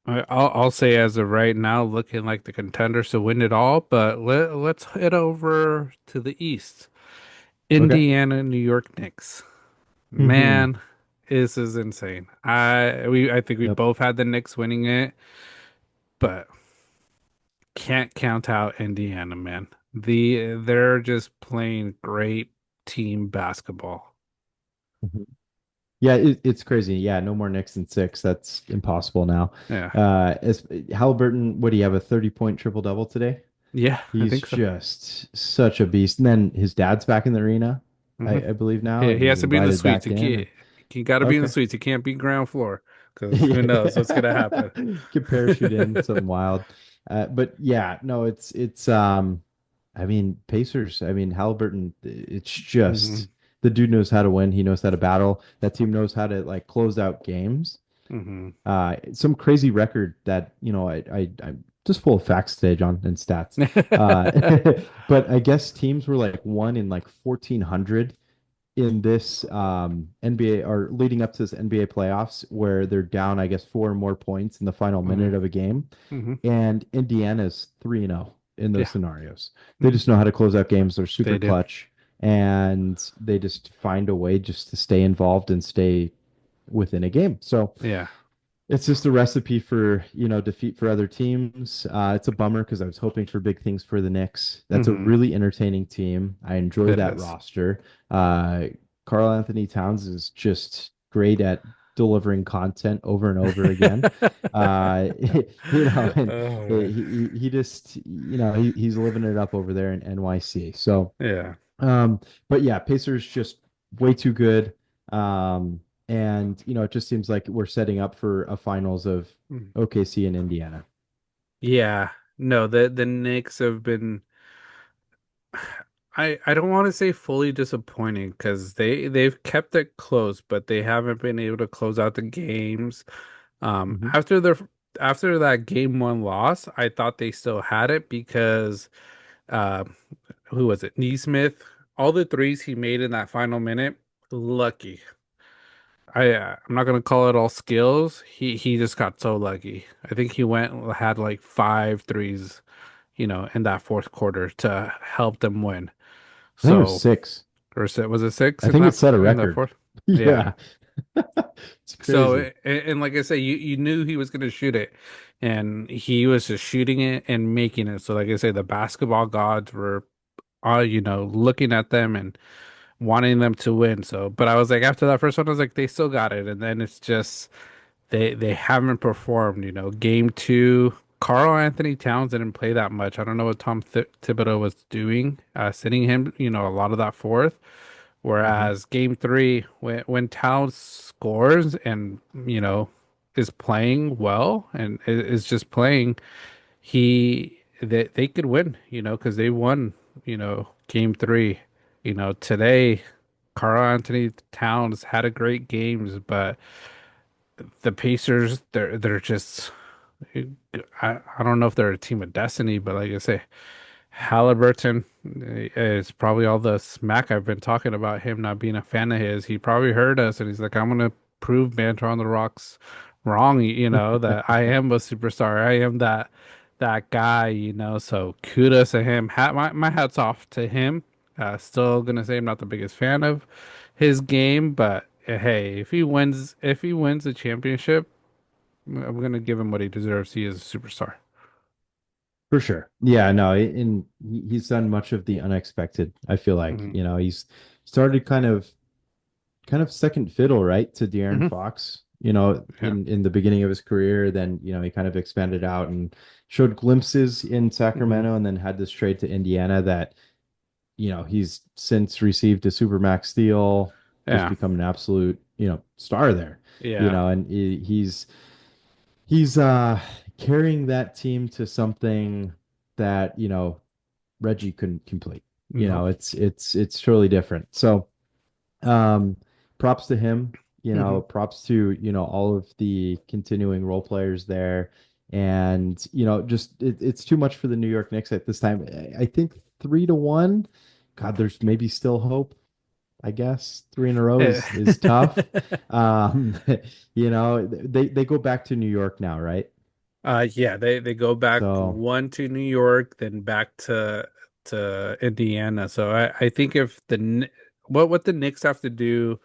I'll say as of right now, looking like the contenders to win it all. But let's head over to the East. Okay. Indiana, New York Knicks. Hmm. Man, this is insane. I think we Yep. both had the Knicks winning it, but can't count out Indiana, man. They're just playing great team basketball. Mhm. Yeah, it's crazy. Yeah, no more Knicks in six. That's impossible now. Yeah. As Halliburton, what do you have, a 30-point triple double today? Yeah, I He's think so. just such a beast. And then his dad's back in the arena, Hmm. I believe now, He and has he's to be in the invited suites. back He in. can't. He got to be in the Okay. suites. He can't be ground floor because who knows what's gonna happen. Get parachute in, something wild. But yeah, no, it's I mean, Pacers, I mean, Halliburton, it's Hmm. just the dude knows how to win. He knows how to battle. That team knows how to like close out games. Hmm. Some crazy record that, I'm just full of facts today, John, and stats. Uh, but I guess teams were like one in like 1400 in this NBA or leading up to this NBA playoffs where they're down, I guess, four or more points in the final Hmm. minute of a game, Hmm. and Indiana's 3-0 in those Yeah. scenarios. They Hmm. just know how to close out games. They're super They do. clutch, and they just find a way just to stay involved and stay within a game. So Yeah. it's just a recipe for, defeat for other teams. It's a bummer because I was hoping for big things for the Knicks. That's a Hmm. really entertaining team. I enjoy It that is. roster. Uh, Carl Anthony Towns is just great at delivering content over and over again. Uh, and Oh man. he just, he's living it up over there in NYC. So, Yeah. um, but yeah, Pacers just way too good. Um, and it just seems like we're setting up for a finals of Mm. OKC and Indiana. Yeah. No, the Knicks have been I don't want to say fully disappointing because they've kept it close, but they haven't been able to close out the games. Hmm. After that game one loss, I thought they still had it because uh who was it? Neesmith, all the threes he made in that final minute, lucky. I'm not gonna call it all skills. He just got so lucky. I think he went had like five threes, in that fourth quarter to help them win. I think it was So, six. or was it six I in think it that set a in the record. fourth? Yeah. Yeah. It's So, crazy. and like I say, you knew he was gonna shoot it, and he was just shooting it and making it. So, like I say, the basketball gods were, looking at them and wanting them to win. So, but I was like, after that first one, I was like, they still got it, and then it's just they haven't performed. Game two, Carl Anthony Towns didn't play that much. I don't know what Tom Thibodeau was doing, sitting him, a lot of that fourth. Hmm. Whereas game three, when Towns scores and is playing well and is just playing, they could win, because they won, game three. Today, Carl Anthony Towns had a great games, but the Pacers, they're just I don't know if they're a team of destiny, but like I say, Halliburton is probably all the smack I've been talking about him not being a fan of his. He probably heard us and he's like, I'm gonna prove Banter on the Rocks wrong, that I am a superstar. I am that guy, So kudos to him. My hat's off to him. Still gonna say I'm not the biggest fan of his game, but hey, if he wins the championship, I'm gonna give him what he deserves. He is a superstar. For sure. Yeah, no, and he's done much of the unexpected. I feel like, Hmm. he's started kind of second fiddle, right, to De'Aaron Hmm. Fox, Yeah. in the beginning of his career. Then, he kind of expanded out and showed glimpses in Hmm. Sacramento and then had this trade to Indiana that, he's since received a supermax deal, just Yeah. become an absolute, star there, Yeah. and he's carrying that team to something that, Reggie couldn't complete. No. It's totally different. So, um, props to him. Hmm. Props to, all of the continuing role players there. And, just it's too much for the New York Knicks at this time. I think 3-1. God, there's maybe still hope, I guess. Three in a row Eh, is tough. Um, they go back to New York now, right? yeah, they go back So, one to New York, then back to Indiana. So I think if what the Knicks have to do,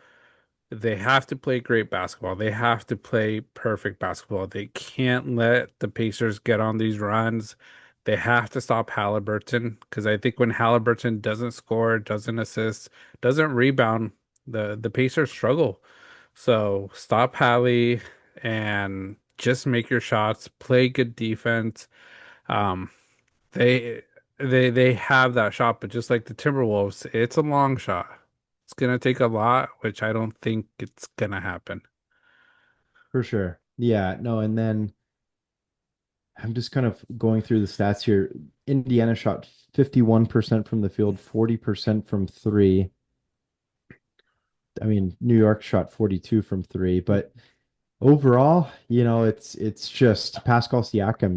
they have to play great basketball. They have to play perfect basketball. They can't let the Pacers get on these runs. They have to stop Halliburton because I think when Halliburton doesn't score, doesn't assist, doesn't rebound, the Pacers struggle. So stop Hallie and just make your shots, play good defense. Um, they they have that shot, but just like the Timberwolves, it's a long shot. It's gonna take a lot, which I don't think it's gonna happen. for sure. Yeah, no, and then I'm just kind of going through the stats here. Indiana shot 51% from the field, 40% from three. I mean, New York shot 42 from three, but overall, it's just Pascal Siakam.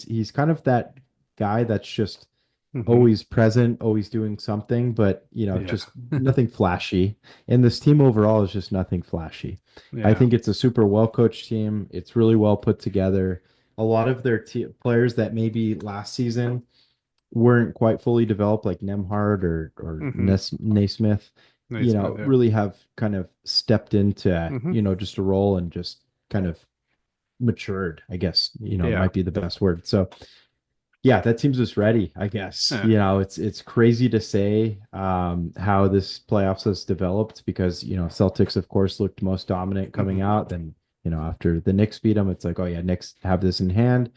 He's kind of that guy that's just Hmm. always present, always doing something, but Yeah. just nothing flashy. And this team overall is just nothing flashy. I Yeah. think it's a super well coached team. It's really well put together. A lot of their players that maybe last season weren't quite fully developed, like Nemhard or Hmm. Naismith, Naismith, yeah. really have kind of stepped into Hmm. just a role and just kind of matured, I guess, Yeah. might be the best word. So yeah, that team's just ready, I guess. Yeah. It's crazy to say how this playoffs has developed because, Celtics, of course, looked most dominant coming Hmm. out. Then, after the Knicks beat them, it's like, oh yeah, Knicks have this in hand.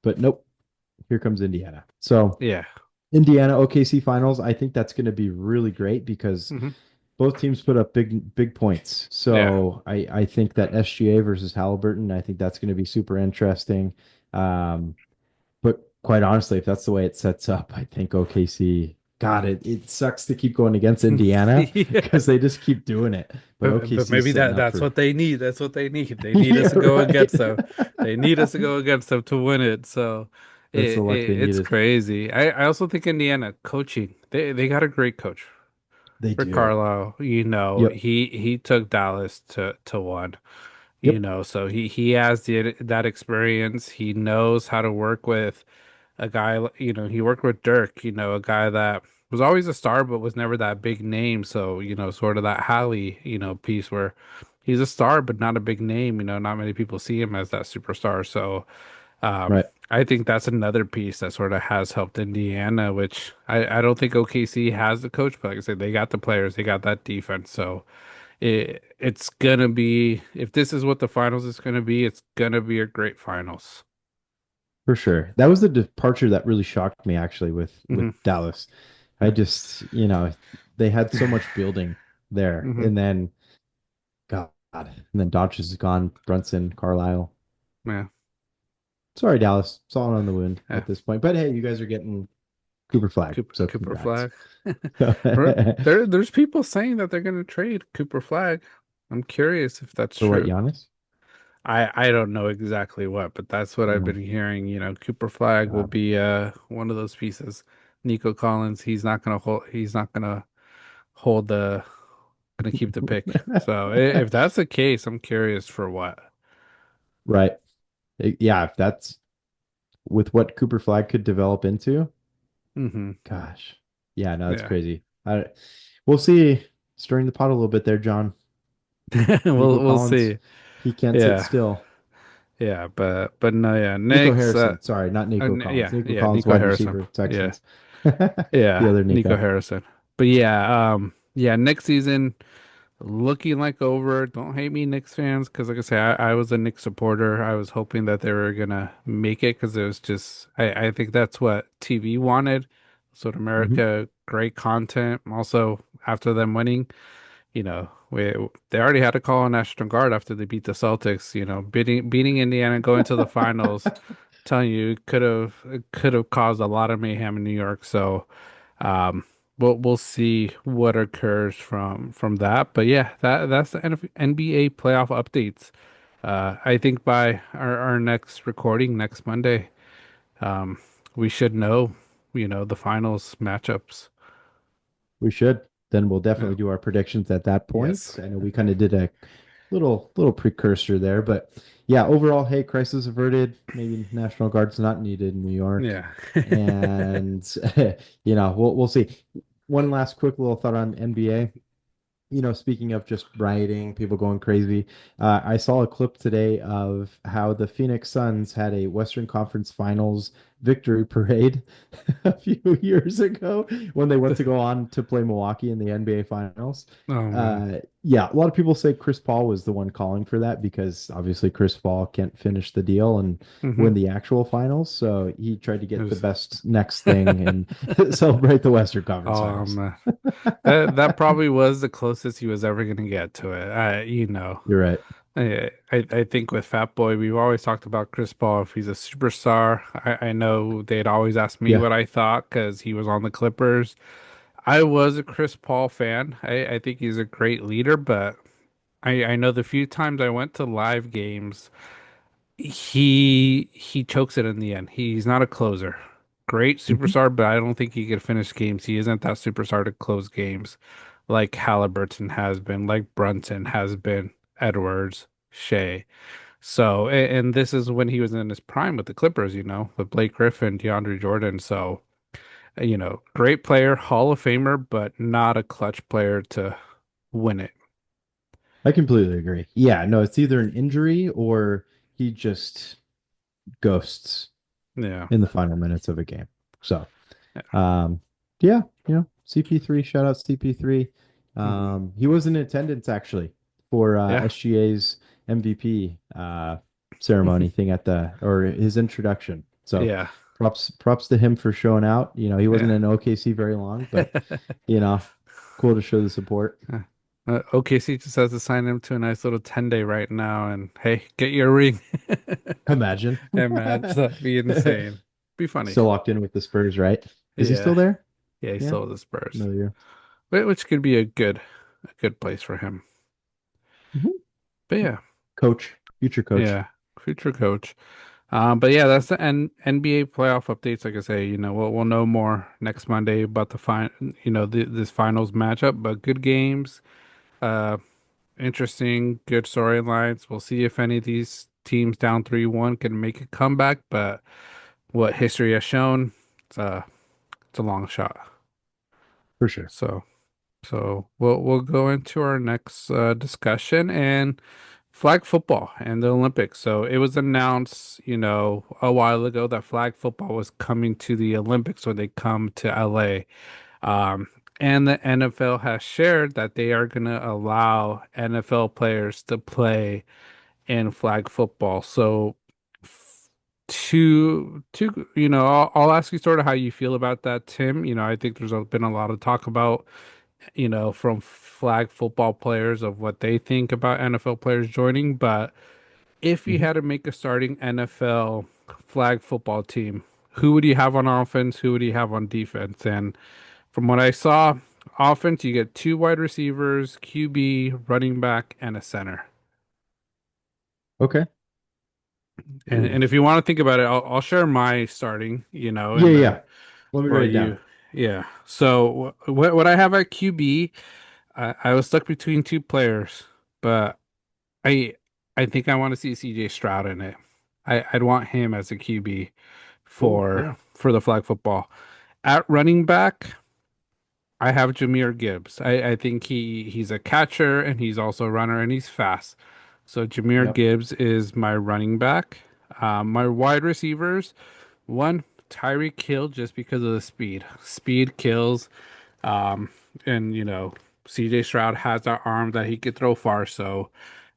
But nope, here comes Indiana. So Yeah. Indiana OKC finals, I think that's going to be really great because Hmm. both teams put up big points. Yeah. So I think that SGA versus Halliburton, I think that's going to be super interesting. Um, but quite honestly, if that's the way it sets up, I think OKC, God, it sucks to keep going against Indiana Yeah. because they just keep doing it. But But OKC is maybe setting up that's for, what they need. That's what they need. They need us yeah, to go right. against them. They need us to go against them to win it. So That's the luck they it's needed. crazy. I also think Indiana coaching. They got a great coach. They For do. Carlisle, Yep. he took Dallas to one. Yep. So he has that experience. He knows how to work with a guy, he worked with Dirk, a guy that was always a star but was never that big name. So, sort of that Hallie, piece where he's a star but not a big name, not many people see him as that superstar. So, um, Right. I think that's another piece that sort of has helped Indiana, which I don't think OKC has the coach, but like I said, they got the players, they got that defense. So it's gonna be, if this is what the finals is gonna be, it's gonna be a great finals. For sure. That was the departure that really shocked me actually with Hmm. Dallas. I Yeah. just, they had so much building there. Hmm. And then God, and then Dodge is gone, Brunson, Carlisle. Yeah. Sorry, Dallas. Salt on the wound Yeah. at this point. But hey, you guys are getting Cooper Flag, so Cooper congrats. Flag. There's people saying that they're gonna trade Cooper Flag. I'm curious if that's For what, true. Giannis? I don't know exactly what, but that's what I've Mm, been hearing. Cooper Flag will God. be one of those pieces. Nico Collins, he's not hold the gonna keep the pick. So if that's the case, I'm curious for what. Right. Yeah, if that's with what Cooper Flag could develop into, Hmm. gosh. Yeah, no, that's Yeah. crazy. We'll see. Stirring the pot a little bit there, John. Nico We'll Collins, see. he can't sit Yeah. still. Yeah, but no, yeah. Nico Next, Harrison, sorry, not Nico Collins. Nico yeah, Collins, Nico wide Harrison. receiver, Yeah. Texans. The Yeah, other Nico Nico. Harrison. But yeah, yeah, next season looking like over. Don't hate me, Knicks fans, because like I say, I was a Knicks supporter. I was hoping that they were gonna make it because it was just I think that's what TV wanted. Sort of Hmm. America, great content. Also, after them winning, they already had to call on National Guard after they beat the Celtics. Beating Indiana, going to the finals. Telling you, it could have caused a lot of mayhem in New York. So, um, we'll see what occurs from that. But yeah, that's the NBA playoff updates. I think by our next recording next Monday, um, we should know, the finals matchups. We should. Then we'll Yeah. definitely do our predictions at that Yes. point. I know we kind of did a little precursor there, but yeah, overall, hey, crisis averted. Maybe National Guard's not needed in New York, Yeah. and we'll see. One last quick little thought on NBA. Speaking of just rioting, people going crazy, I saw a clip today of how the Phoenix Suns had a Western Conference Finals victory parade a few years ago when they went to go on to play Milwaukee in the NBA Finals. Oh man. Yeah, a lot of people say Chris Paul was the one calling for that because obviously Chris Paul can't finish the deal and Hmm. win the actual finals. So he tried to It get the was. best next thing and celebrate the Western Conference Oh Finals. man. That probably was the closest he was ever gonna get to it. You're right. I think with Fat Boy, we've always talked about Chris Paul. If he's a superstar, I know they'd always ask me Yeah. what I thought because he was on the Clippers. I was a Chris Paul fan. I think he's a great leader, but I know the few times I went to live games, he chokes it in the end. He's not a closer. great Mhm. superstar, but I don't think he could finish games. He isn't that superstar to close games like Halliburton has been, like Brunson has been, Edwards, Shea. So, and this is when he was in his prime with the Clippers, with Blake Griffin, DeAndre Jordan. So, great player, Hall of Famer, but not a clutch player to win it. I completely agree. Yeah, no, it's either an injury or he just ghosts Yeah. in the final minutes of a game. So, um, yeah, CP3, shout out CP3. Hmm. He was in attendance actually for Yeah. SGA's MVP ceremony thing or his introduction. So, Yeah. props to him for showing out. He wasn't Yeah. in OKC very long, but you know, cool to show the support. OKC just has to sign him to a nice little 10-day right now. And hey, get your ring. Imagine. Hey, man, that'd be insane. Be funny. Still locked in with the Spurs, right? Is he still Yeah. there? Yeah, he's Yeah, still with the Spurs, familiar. which could be a good place for him. Mhm. But yeah, Coach, future coach. yeah, future coach. But yeah, that's the NBA playoff updates. Like I say, we'll know more next Monday about this finals matchup. But good games, uh, interesting, good storylines. We'll see if any of these teams down 3-1 can make a comeback. But what history has shown, it's a long shot. For sure. So. So we'll go into our next discussion and flag football and the Olympics. So it was announced, a while ago that flag football was coming to the Olympics when they come to LA. Um, and the NFL has shared that they are going to allow NFL players to play in flag football. So I'll ask you sort of how you feel about that, Tim. I think been a lot of talk about from flag football players of what they think about NFL players joining. But if you Mhm. had to make a starting NFL flag football team, who would you have on offense? Who would you have on defense? And from what I saw, offense, you get two wide receivers, QB, running back, and a center. Okay. And Ooh. if you want to think about it, I'll share my starting, Yeah, and then yeah. Let me while write it down. you, yeah. So what I have at QB, I was stuck between two players, but I I think I want to see CJ Stroud in it. I'd want him as a QB Oh, for yeah. for the flag football. At running back, I have Jameer Gibbs. I think he's a catcher and he's also a runner and he's fast. So Jameer Yep. Gibbs is my running back. My wide receivers, one Tyreek Hill just because of the speed. Speed kills. Um, and CJ Stroud has that arm that he could throw far, so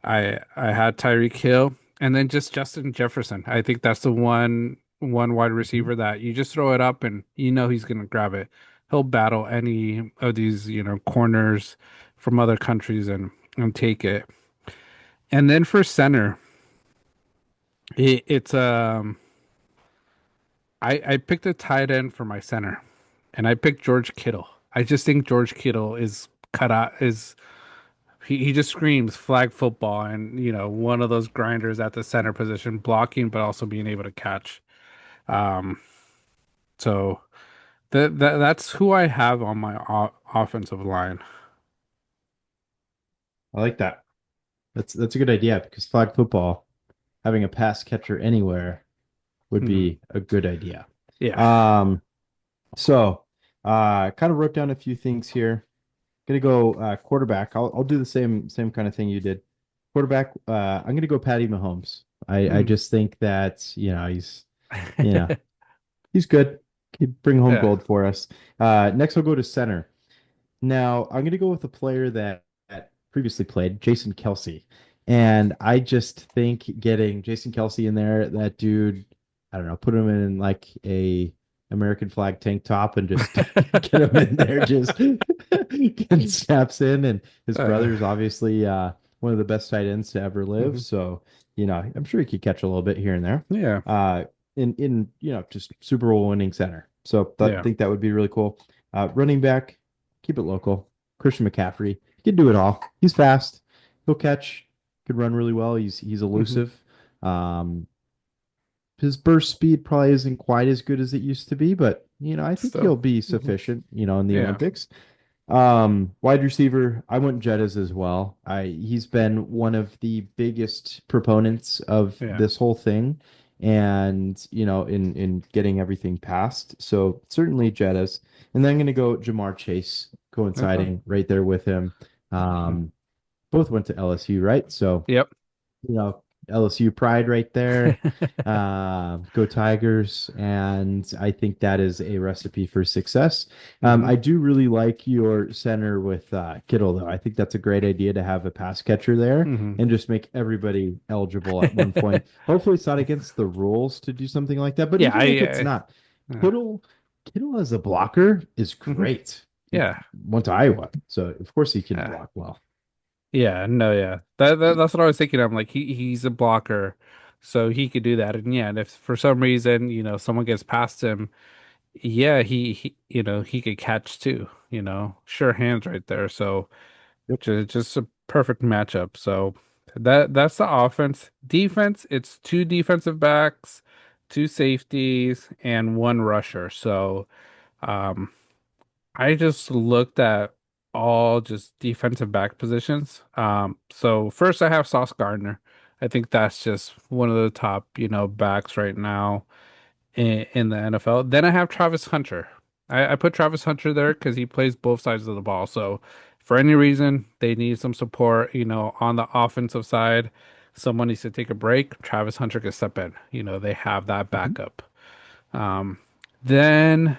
I had Tyreek Hill and then just Justin Jefferson. I think that's the one wide Mhm. receiver that you just throw it up and he's gonna grab it. He'll battle any of these, corners from other countries and take it. And then for center, it's I picked a tight end for my center, and I picked George Kittle. I just think George Kittle is cut out is he just screams flag football and one of those grinders at the center position, blocking but also being able to catch. Um, so that's who I have on my offensive line. I like that. That's a good idea because flag football, having a pass catcher anywhere would Hmm. be a good idea. Yeah. Um, so kind of wrote down a few things here. Gonna go quarterback. I'll do the same kind of thing you did. Quarterback, I'm gonna go Patty Mahomes. I Hmm. just think that, you know, he's good. He'd bring home Yeah. gold for us. Next I'll go to center. Now, I'm going to go with a player that previously played, Jason Kelsey. And I just think getting Jason Kelsey in there, that dude, I don't know, put him in like a American flag tank top and just get him in there, just get snaps in. And his uh, brother is obviously one of the best tight ends to ever live. mhm. So, I'm sure he could catch a little bit here and there. Yeah. Uh, in just Super Bowl winning center. So I Yeah. think that would be really cool. Running back, keep it local. Christian McCaffrey, he can do it all. He's fast. He'll catch. Could run really well. He's Hmm. elusive. Um, his burst speed probably isn't quite as good as it used to be, but I think he'll Still. be Hmm. sufficient, in the Yeah. Olympics. Wide receiver, I went Jettas as well. He's been one of the biggest proponents of Yeah. this whole thing, and in getting everything passed. So certainly Jettas, and then I'm gonna go Jamar Chase Okay. coinciding right there with him. Hmm. Um, both went to LSU, right? So Yep. LSU pride right there. Go Tigers. And I think that is a recipe for success. Hmm. I do really like your center with Kittle, though. I think that's a great idea to have a pass catcher there Hmm. and just make everybody eligible at one point. Hopefully, it's not against the rules to do something like that. But Yeah, even if it's not, yeah. Kittle, Kittle as a blocker is Hmm. great. He Yeah. went to Iowa, so of course he can Yeah. block well. Yeah, no, yeah. That's what I was thinking. I'm like he's a blocker, so he could do that. And yeah, and if for some reason, someone gets past him, yeah, he could catch too, Sure hands right there. So Yep. just a perfect matchup. So that's the offense. Defense, it's two defensive backs, two safeties, and one rusher. So um I just looked at all just defensive back positions. So first I have Sauce Gardner. I think that's just one of the top, backs right now in the NFL. Then I have Travis Hunter. I put Travis Hunter there because he plays both sides of the ball. So for any reason they need some support, on the offensive side, someone needs to take a break. Travis Hunter can step in. They have that Mhm. backup. Um, then.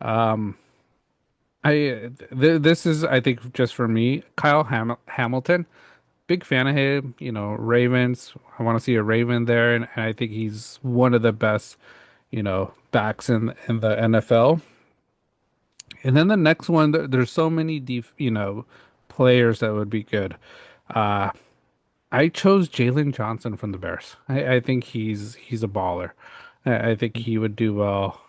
Um, this is I think just for me, Hamilton, big fan of him. Ravens. I want to see a Raven there, and I think he's one of the best, backs in the NFL. And then the next one, there's so many players that would be good. Uh, I chose Jalen Johnson from the Bears. I think he's a baller. I think he would do well,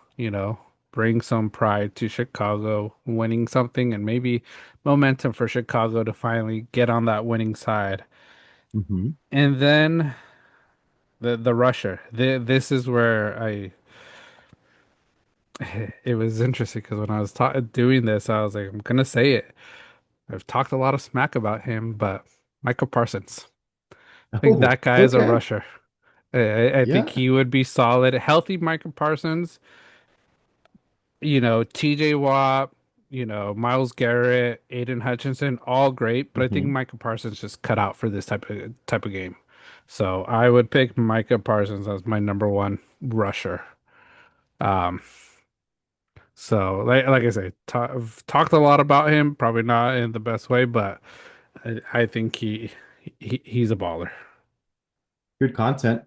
bring some pride to Chicago, winning something and maybe momentum for Chicago to finally get on that winning side. Mhm. And then the rusher. This is where it was interesting because when I was doing this, I was like, I'm gonna say it. I've talked a lot of smack about him, but Michael Parsons. I think Oh, that guy is a okay. rusher. I think Yeah. he would be solid. Healthy Micah Parsons, TJ Watt, Miles Garrett, Aiden Hutchinson, all great, but I think Hmm. Micah Parsons just cut out for this type of game. So I would pick Micah Parsons as my number one rusher. Um, so like I say, I've talked a lot about him, probably not in the best way, but I think he's a baller. Good content.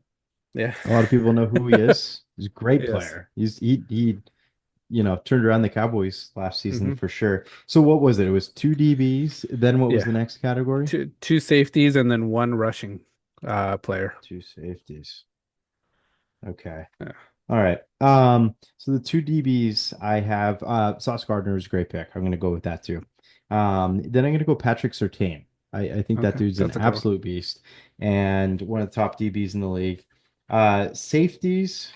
Yeah. A lot of people know who he is. He's a great Yes. player. He turned around the Cowboys last season Hmm. for sure. So what was it? It was two DBs. Then what was Yeah. the next category? Two safeties and then one rushing player. Two safeties. Okay. Yeah. All right. So the two DBs I have, Sauce Gardner is a great pick. I'm gonna go with that too. Then I'm gonna go Patrick Surtain. I think that Okay, dude's an that's a good one. absolute beast and one of the top DBs in the league. Safeties,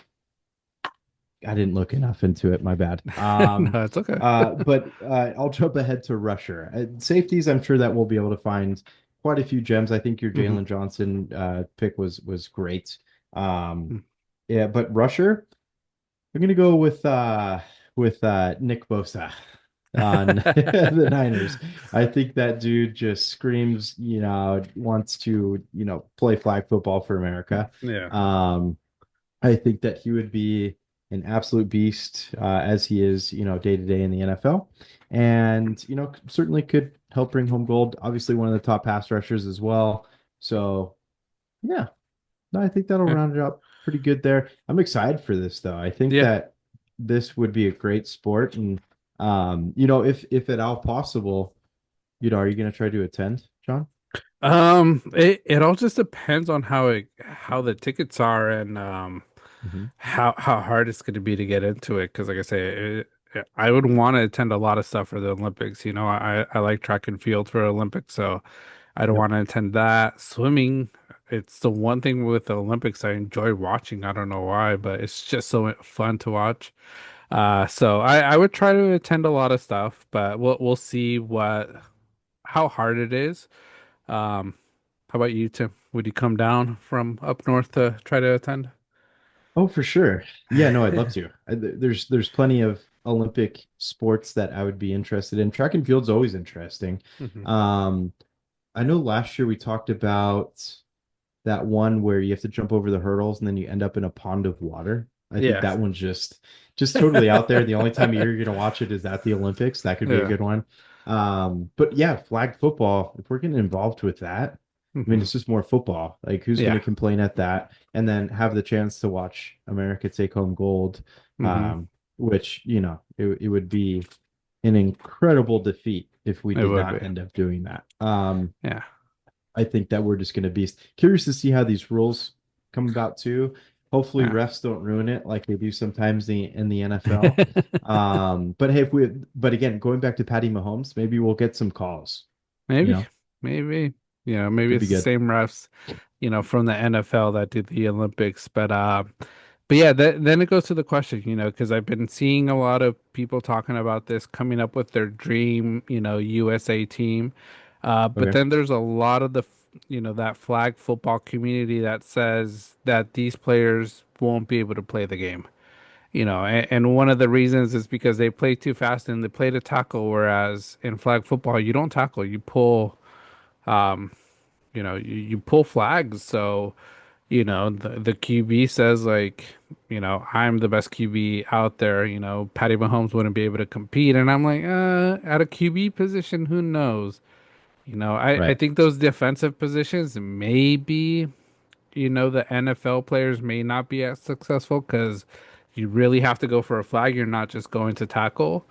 I didn't look enough into it, my bad. No, it's okay. But I'll jump ahead to rusher. Safeties, I'm sure that we'll be able to find quite a few gems. I think your Hmm. Jalen Johnson pick was great. Um, yeah, but rusher. I'm gonna go with Nick Bosa on the Niners. I think that dude just screams, wants to, play flag football for America. Yeah. Um, I think that he would be an absolute beast as he is, day to day in the NFL, and certainly could help bring home gold. Obviously, one of the top pass rushers as well. So yeah, no, I think that'll Yeah. round it up pretty good there. I'm excited for this though. I think Yeah. that this would be a great sport, and if at all possible, are you going to try to attend, John? It all just depends on how the tickets are and Hmm. how hard it's going to be to get into it. Because like I say, I would want to attend a lot of stuff for the Olympics. I like track and field for Olympics, so I'd Yep. want to attend that. Swimming, it's the one thing with the Olympics I enjoy watching. I don't know why, but it's just so fun to watch. So I would try to attend a lot of stuff, but we'll see how hard it is. Um, how about you, Tim? Would you come down from up north to try to attend? Oh, for sure. Yeah, no, I'd love to. There's plenty of Olympic sports that I would be interested in. Track and field's always interesting. Hmm. Um, I know last year we talked about that one where you have to jump over the hurdles and then you end up in a pond of water. I think Yeah. that one's just totally out there. The only time of year you're gonna watch it is at the Olympics. That could be a Yeah. good one. But yeah, flag football, if we're getting involved with that, I mean Hmm. it's just more football. Like who's Yeah. gonna complain at that? And then have the chance to watch America take home gold, Hmm. um, which, it would be an incredible defeat if we It did would not be. end up doing that. Yeah. I think that we're just going to be curious to see how these rules come about too. Hopefully, Yeah. refs don't ruin it like they do sometimes in the NFL. But hey, but again, going back to Patty Mahomes, maybe we'll get some calls. You Maybe, know, maybe, maybe could it's be the good. same refs, from the NFL that did the Olympics. But yeah, then it goes to the question, because I've been seeing a lot of people talking about this, coming up with their dream, USA team. But Okay, then there's a lot of that flag football community that says that these players won't be able to play the game. And one of the reasons is because they play too fast and they play to tackle, whereas in flag football, you don't tackle, you pull, um, you pull flags. So, the QB says like, I'm the best QB out there, Patty Mahomes wouldn't be able to compete. And I'm like, at a QB position, who knows? I right. think those defensive positions, maybe, the NFL players may not be as successful because you really have to go for a flag. You're not just going to tackle,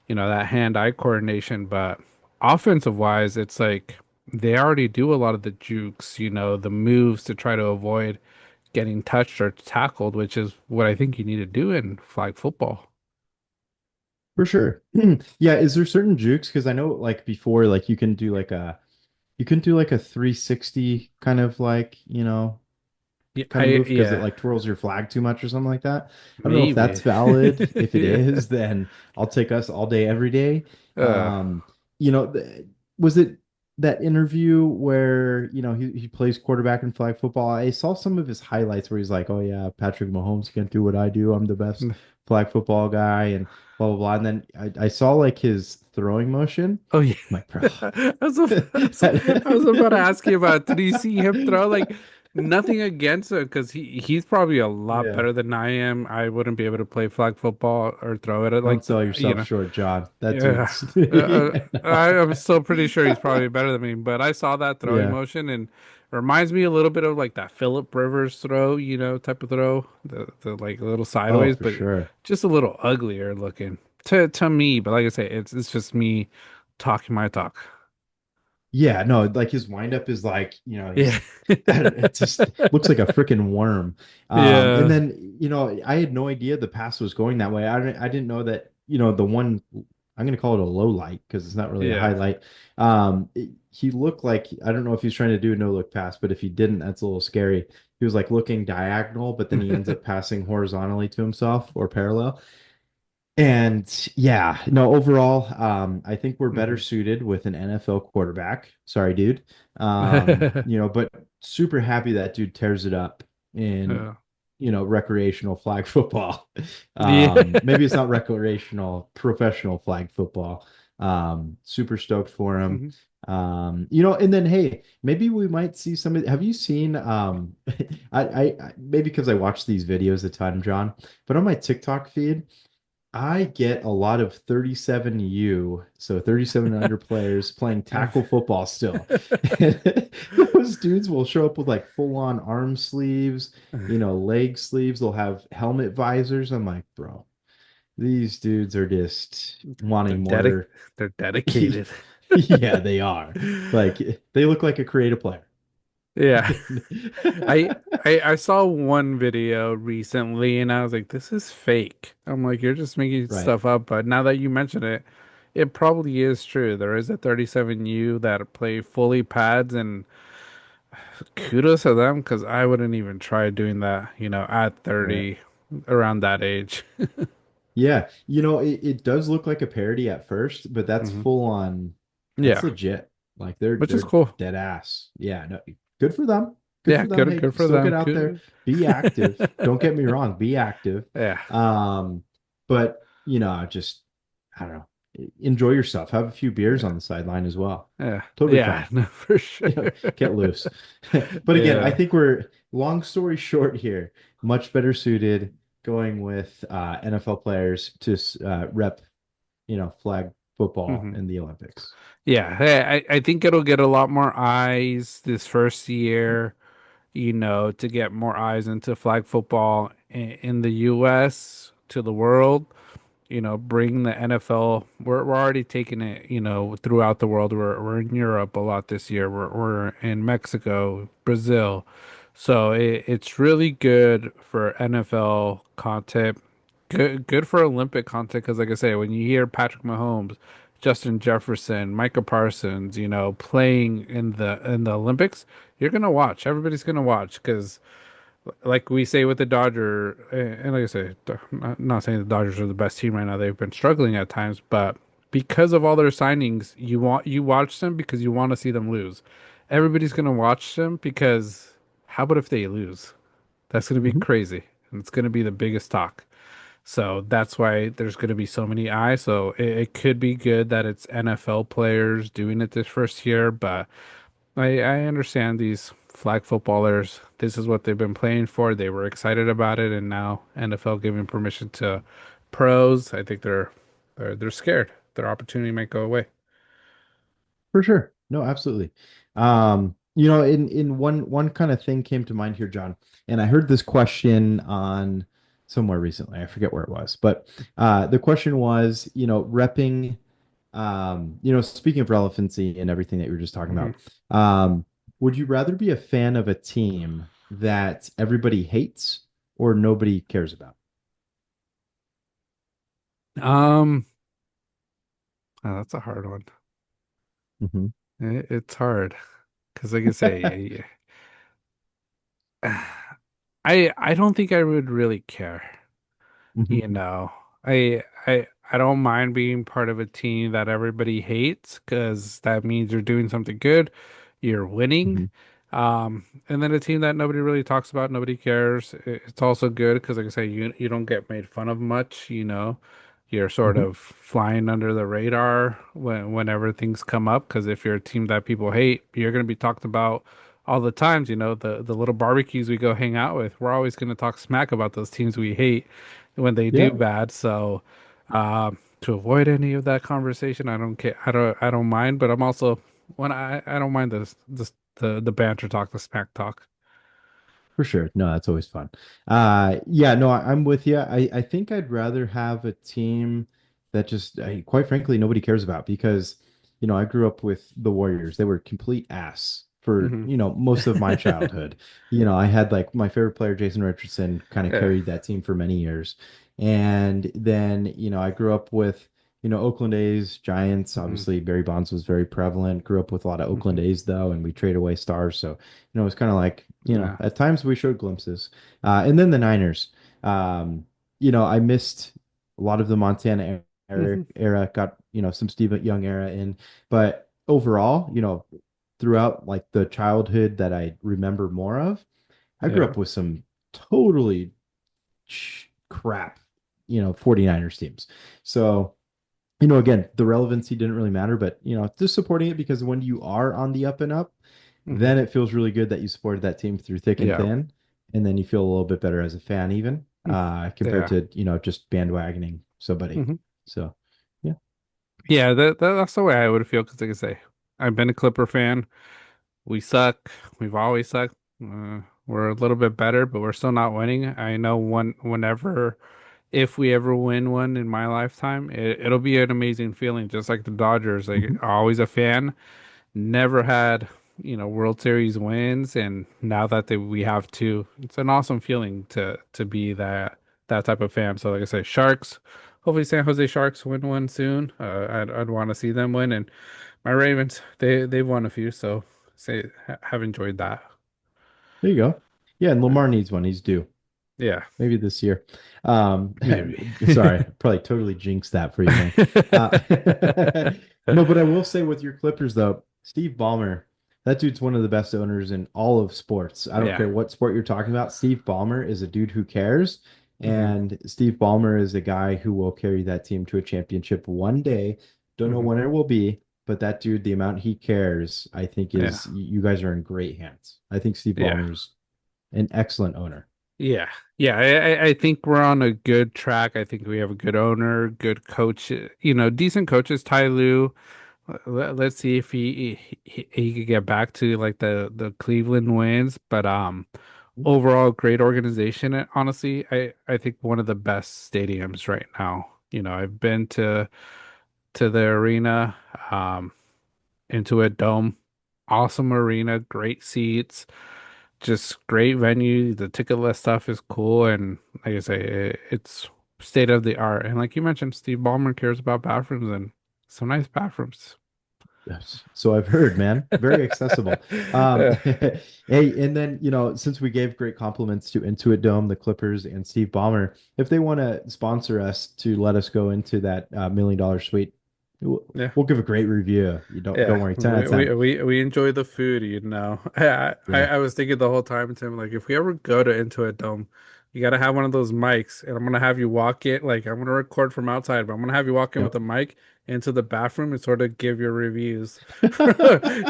that hand-eye coordination. But offensive wise, it's like they already do a lot of the jukes, the moves to try to avoid getting touched or tackled, which is what I think you need to do in flag football. For sure. Yeah, is there certain jukes? Because I know like before, like you can do like a 360 kind of like, Yeah, kind of move because it yeah, like twirls your flag too much or something like that. I don't know if that's maybe. valid. If it Yeah. is, then I'll take us all day, every day. Uh, Um, was it that interview where, he plays quarterback in flag football? I saw some of his highlights where he's like, "Oh yeah, Patrick Mahomes can't do what I do. I'm the best flag football guy," and blah blah blah. And then I saw like his throwing motion. oh yeah. I'm like, bro. I was about to ask you about, did you see him throw? Like, nothing against him because he's probably a lot Yeah. better than I am. I wouldn't be able to play flag football or throw it at Don't like sell you yourself know. short, John. That Yeah. dude's I'm still pretty sure he's probably better than me, but I saw that throwing yeah. motion and reminds me a little bit of like that Philip Rivers throw, type of throw, the like a little Oh, sideways, for but sure. just a little uglier looking to me. But like I say, it's just me talking my talk. Yeah, no, like his windup is like, Yeah. I don't, it just looks like a freaking worm. And Yeah. then, I had no idea the pass was going that way. I didn't know that, the one, I'm going to call it a low light because it's not really a Yeah. highlight. He looked like, I don't know if he's trying to do a no look pass, but if he didn't, that's a little scary. He was like looking diagonal, but then he ends up passing horizontally to himself or parallel. And yeah, no, overall, I think we're better Hmm. suited with an NFL quarterback. Sorry, dude. But super happy that dude tears it up in, Yeah. recreational flag football. Yeah. Maybe it's not recreational, professional flag football. Super stoked for him. Mhm. And then hey, maybe we might see somebody. Have you seen maybe because I watch these videos a ton, John, but on my TikTok feed. I get a lot of 37U, so 37 and under players playing tackle football still. Those dudes will show up with like full on arm sleeves, leg sleeves. They'll have helmet visors. I'm like, bro, these dudes are just They're wanting dedic more. they're dedicated. Yeah, they are. Like they look like a creative player. Yeah. I I saw one video recently and I was like, this is fake. I'm like, you're just making Right. stuff up. But now that you mention it, it probably is true. There is a 37U that play fully pads and kudos to them because I wouldn't even try doing that, at Right. 30, around that age. Yeah, it does look like a parody at first, but that's Hmm. full on, that's Yeah, legit. Like they're which is they're cool. dead ass. Yeah, no, good for them. Good Yeah, for them. Hey, good for still them. get out there, Good. be active. Don't get me wrong, be active. Yeah, Um, but just I don't know. Enjoy yourself. Have a few beers yeah, on the sideline as well. yeah, Totally yeah. fine. No, for sure. Get loose. But again, I Yeah. think we're long story short here, much better suited going with NFL players to rep, flag football Hmm. in the Olympics. Yeah, hey, I think it'll get a lot more eyes this first year, to get more eyes into flag football in the US to the world. Bring the NFL. We're already taking it, throughout the world. We're in Europe a lot this year. We're in Mexico, Brazil. So it's really good for NFL content. Good for Olympic content because, like I say, when you hear Patrick Mahomes, Justin Jefferson, Micah Parsons, playing in the Olympics, you're gonna watch. Everybody's gonna watch because like we say with the Dodger, and like I say, I'm not saying the Dodgers are the best team right now. They've been struggling at times, but because of all their signings, you watch them because you want to see them lose. Everybody's gonna watch them because how about if they lose? That's gonna be Mhm. crazy, and it's gonna be the biggest talk. So that's why there's gonna be so many eyes. So it could be good that it's NFL players doing it this first year, but I understand these flag footballers. This is what they've been playing for. They were excited about it, and now NFL giving permission to pros. I think they're scared. Their opportunity might go away. For sure. No, absolutely. In one kind of thing came to mind here, John, and I heard this question on somewhere recently. I forget where it was, but the question was, repping, speaking of relevancy and everything that you were just talking Hmm. about, um, would you rather be a fan of a team that everybody hates or nobody cares about? Um, that's a hard one. Hmm. It's hard because, like I say, I don't think I would really care. Hmm. You know, I don't mind being part of a team that everybody hates because that means you're doing something good, you're winning. Hmm. And then a team that nobody really talks about, nobody cares. It's also good because, like I say, you don't get made fun of much, You're sort Hmm. of flying under the radar whenever things come up. Because if you're a team that people hate, you're going to be talked about all the times. The little barbecues we go hang out with, we're always going to talk smack about those teams we hate when they do Yeah, bad. So, to avoid any of that conversation, I don't care. I don't mind. But I'm also when I don't mind the banter talk, the smack talk. for sure. No, that's always fun. Yeah, no, I'm with you. I think I'd rather have a team that just, quite frankly, nobody cares about because, I grew up with the Warriors. They were complete ass for, Hmm. most of my childhood. I had like my favorite player, Jason Richardson, kind of Yeah. carried that team for many years. And then, I grew up with, Oakland A's, Giants. Hmm. Obviously, Barry Bonds was very prevalent. Grew up with a lot of Oakland Hmm. A's though, and we trade away stars. So it's kind of like, Yeah. at times we showed glimpses. And then the Niners. I missed a lot of the Montana Hmm. era, got, some Steve Young era in, but overall, throughout like the childhood that I remember more of, I grew Yeah. up with some totally crap, 49ers teams. So, again, the relevancy didn't really matter, but just supporting it because when you are on the up and up, Hmm. then it feels really good that you supported that team through thick and Yeah. thin, and then you feel a little bit better as a fan, even Mm. compared Yeah. to just bandwagoning somebody. Hmm. So, yeah, Yeah. That's the way I would feel because, like I say, I've been a Clipper fan. We suck. We've always sucked. We're a little bit better, but we're still not winning. I know whenever, if we ever win one in my lifetime, it'll be an amazing feeling, just like the Dodgers. Like hmm, always a fan, never had, World Series wins, and now that we have two, it's an awesome feeling to be that type of fan. So like I say, Sharks, hopefully San Jose Sharks win one soon. I'd want to see them win, and my Ravens, they've won a few, so have enjoyed that. There you go. Yeah, and Lamar needs one. He's due. Yeah, Maybe this year. Um, maybe. sorry, probably totally jinxed that for you, man. Uh, no, but I will say with your Clippers though, Steve Ballmer, that dude's one of the best owners in all of sports. I don't Yeah. care what sport you're talking about. Steve Ballmer is a dude who cares, Hmm. and Steve Ballmer is a guy who will carry that team to a championship one day. Don't know Hmm. when it will be, but that dude, the amount he cares, I think Yeah. is you guys are in great hands. I think Steve Yeah. Ballmer's an excellent owner. Yeah. Yeah. I think we're on a good track. I think we have a good owner, good coach, decent coaches. Ty Lue. Let's see if he could get back to like the Cleveland wins, but overall great organization. And honestly, I think one of the best stadiums right now. I've been to the arena, into a dome, awesome arena, great seats, just great venue. The ticket list stuff is cool, and like I say, it's state of the art. And like you mentioned, Steve Ballmer cares about bathrooms and some nice bathrooms. Yes. So I've heard, man. Very accessible. Yeah. Hey, and then, since we gave great compliments to Intuit Dome, the Clippers, and Steve Ballmer, if they want to sponsor us to let us go into that $1 million suite, we'll, Yeah. we'll give a great review. You don't Yeah, worry, 10 out we of we 10. we, we enjoy the food, you know. Yeah. I was thinking the whole time, Tim, like if we ever go to Into a Dome, you gotta have one of those mics, and I'm gonna have you walk in, like I'm gonna record from outside, but I'm gonna have you walk in with Yep. a mic into the bathroom and sort of give your reviews.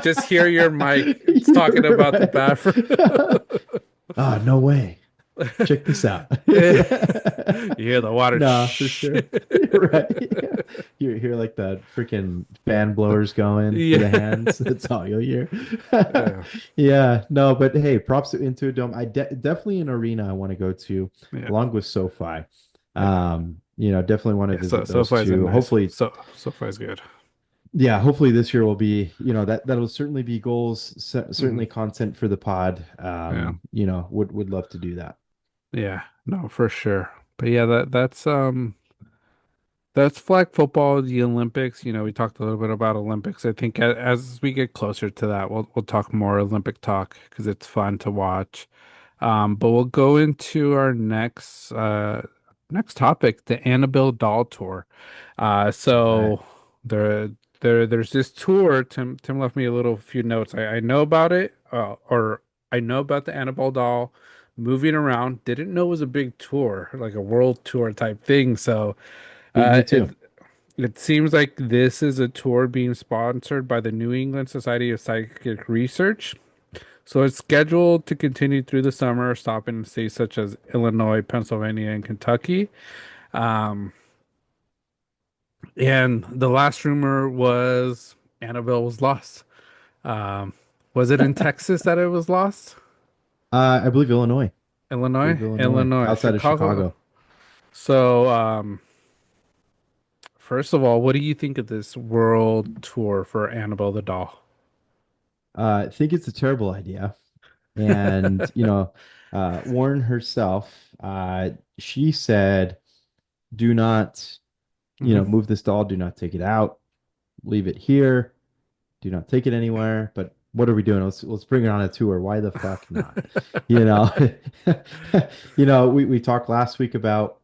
Just hear your mic it's talking You're about the right. bathroom. Ah, no way. Check this out. You hear the water. No, for Shh. sure. You're right. You hear like the freaking fan blowers going through the Yeah. hands. That's all you'll hear. Yeah. Yeah, no, but hey, props to Into a Dome. Definitely an arena I want to go to, Yeah. along with SoFi. Yeah. Definitely want to Yeah. So visit those SoFi is a two. nice. Hopefully, SoFi is good. yeah, hopefully this year will be, that'll certainly be goals, certainly Hmm. content for the pod. Yeah. Would love to do that. Yeah, no, for sure. But yeah, that's flag football, the Olympics. We talked a little bit about Olympics. I think as we get closer to that, we'll talk more Olympic talk because it's fun to watch. But we'll go into our next topic, the Annabelle doll tour. All right. So there there's this tour. Tim left me a little few notes. I know about it, or I know about the Annabelle doll moving around. Didn't know it was a big tour, like a world tour type thing. So Me it too. it seems like this is a tour being sponsored by the New England Society of Psychic Research. So it's scheduled to continue through the summer, stopping in states such as Illinois, Pennsylvania, and Kentucky. Um, and the last rumor was Annabelle was lost. Um, was it in Texas that it was lost? I believe Illinois. I believe Illinois, Illinois, Illinois, outside of Chicago. Chicago. So, first of all, what do you think of this world tour for Annabelle the doll? I think it's a terrible idea. And, Warren herself, she said, do not, Hmm. move this doll, do not take it out, leave it here, do not take it anywhere. But what are we doing? Let's bring it on a tour. Why the fuck not? You know, we talked last week about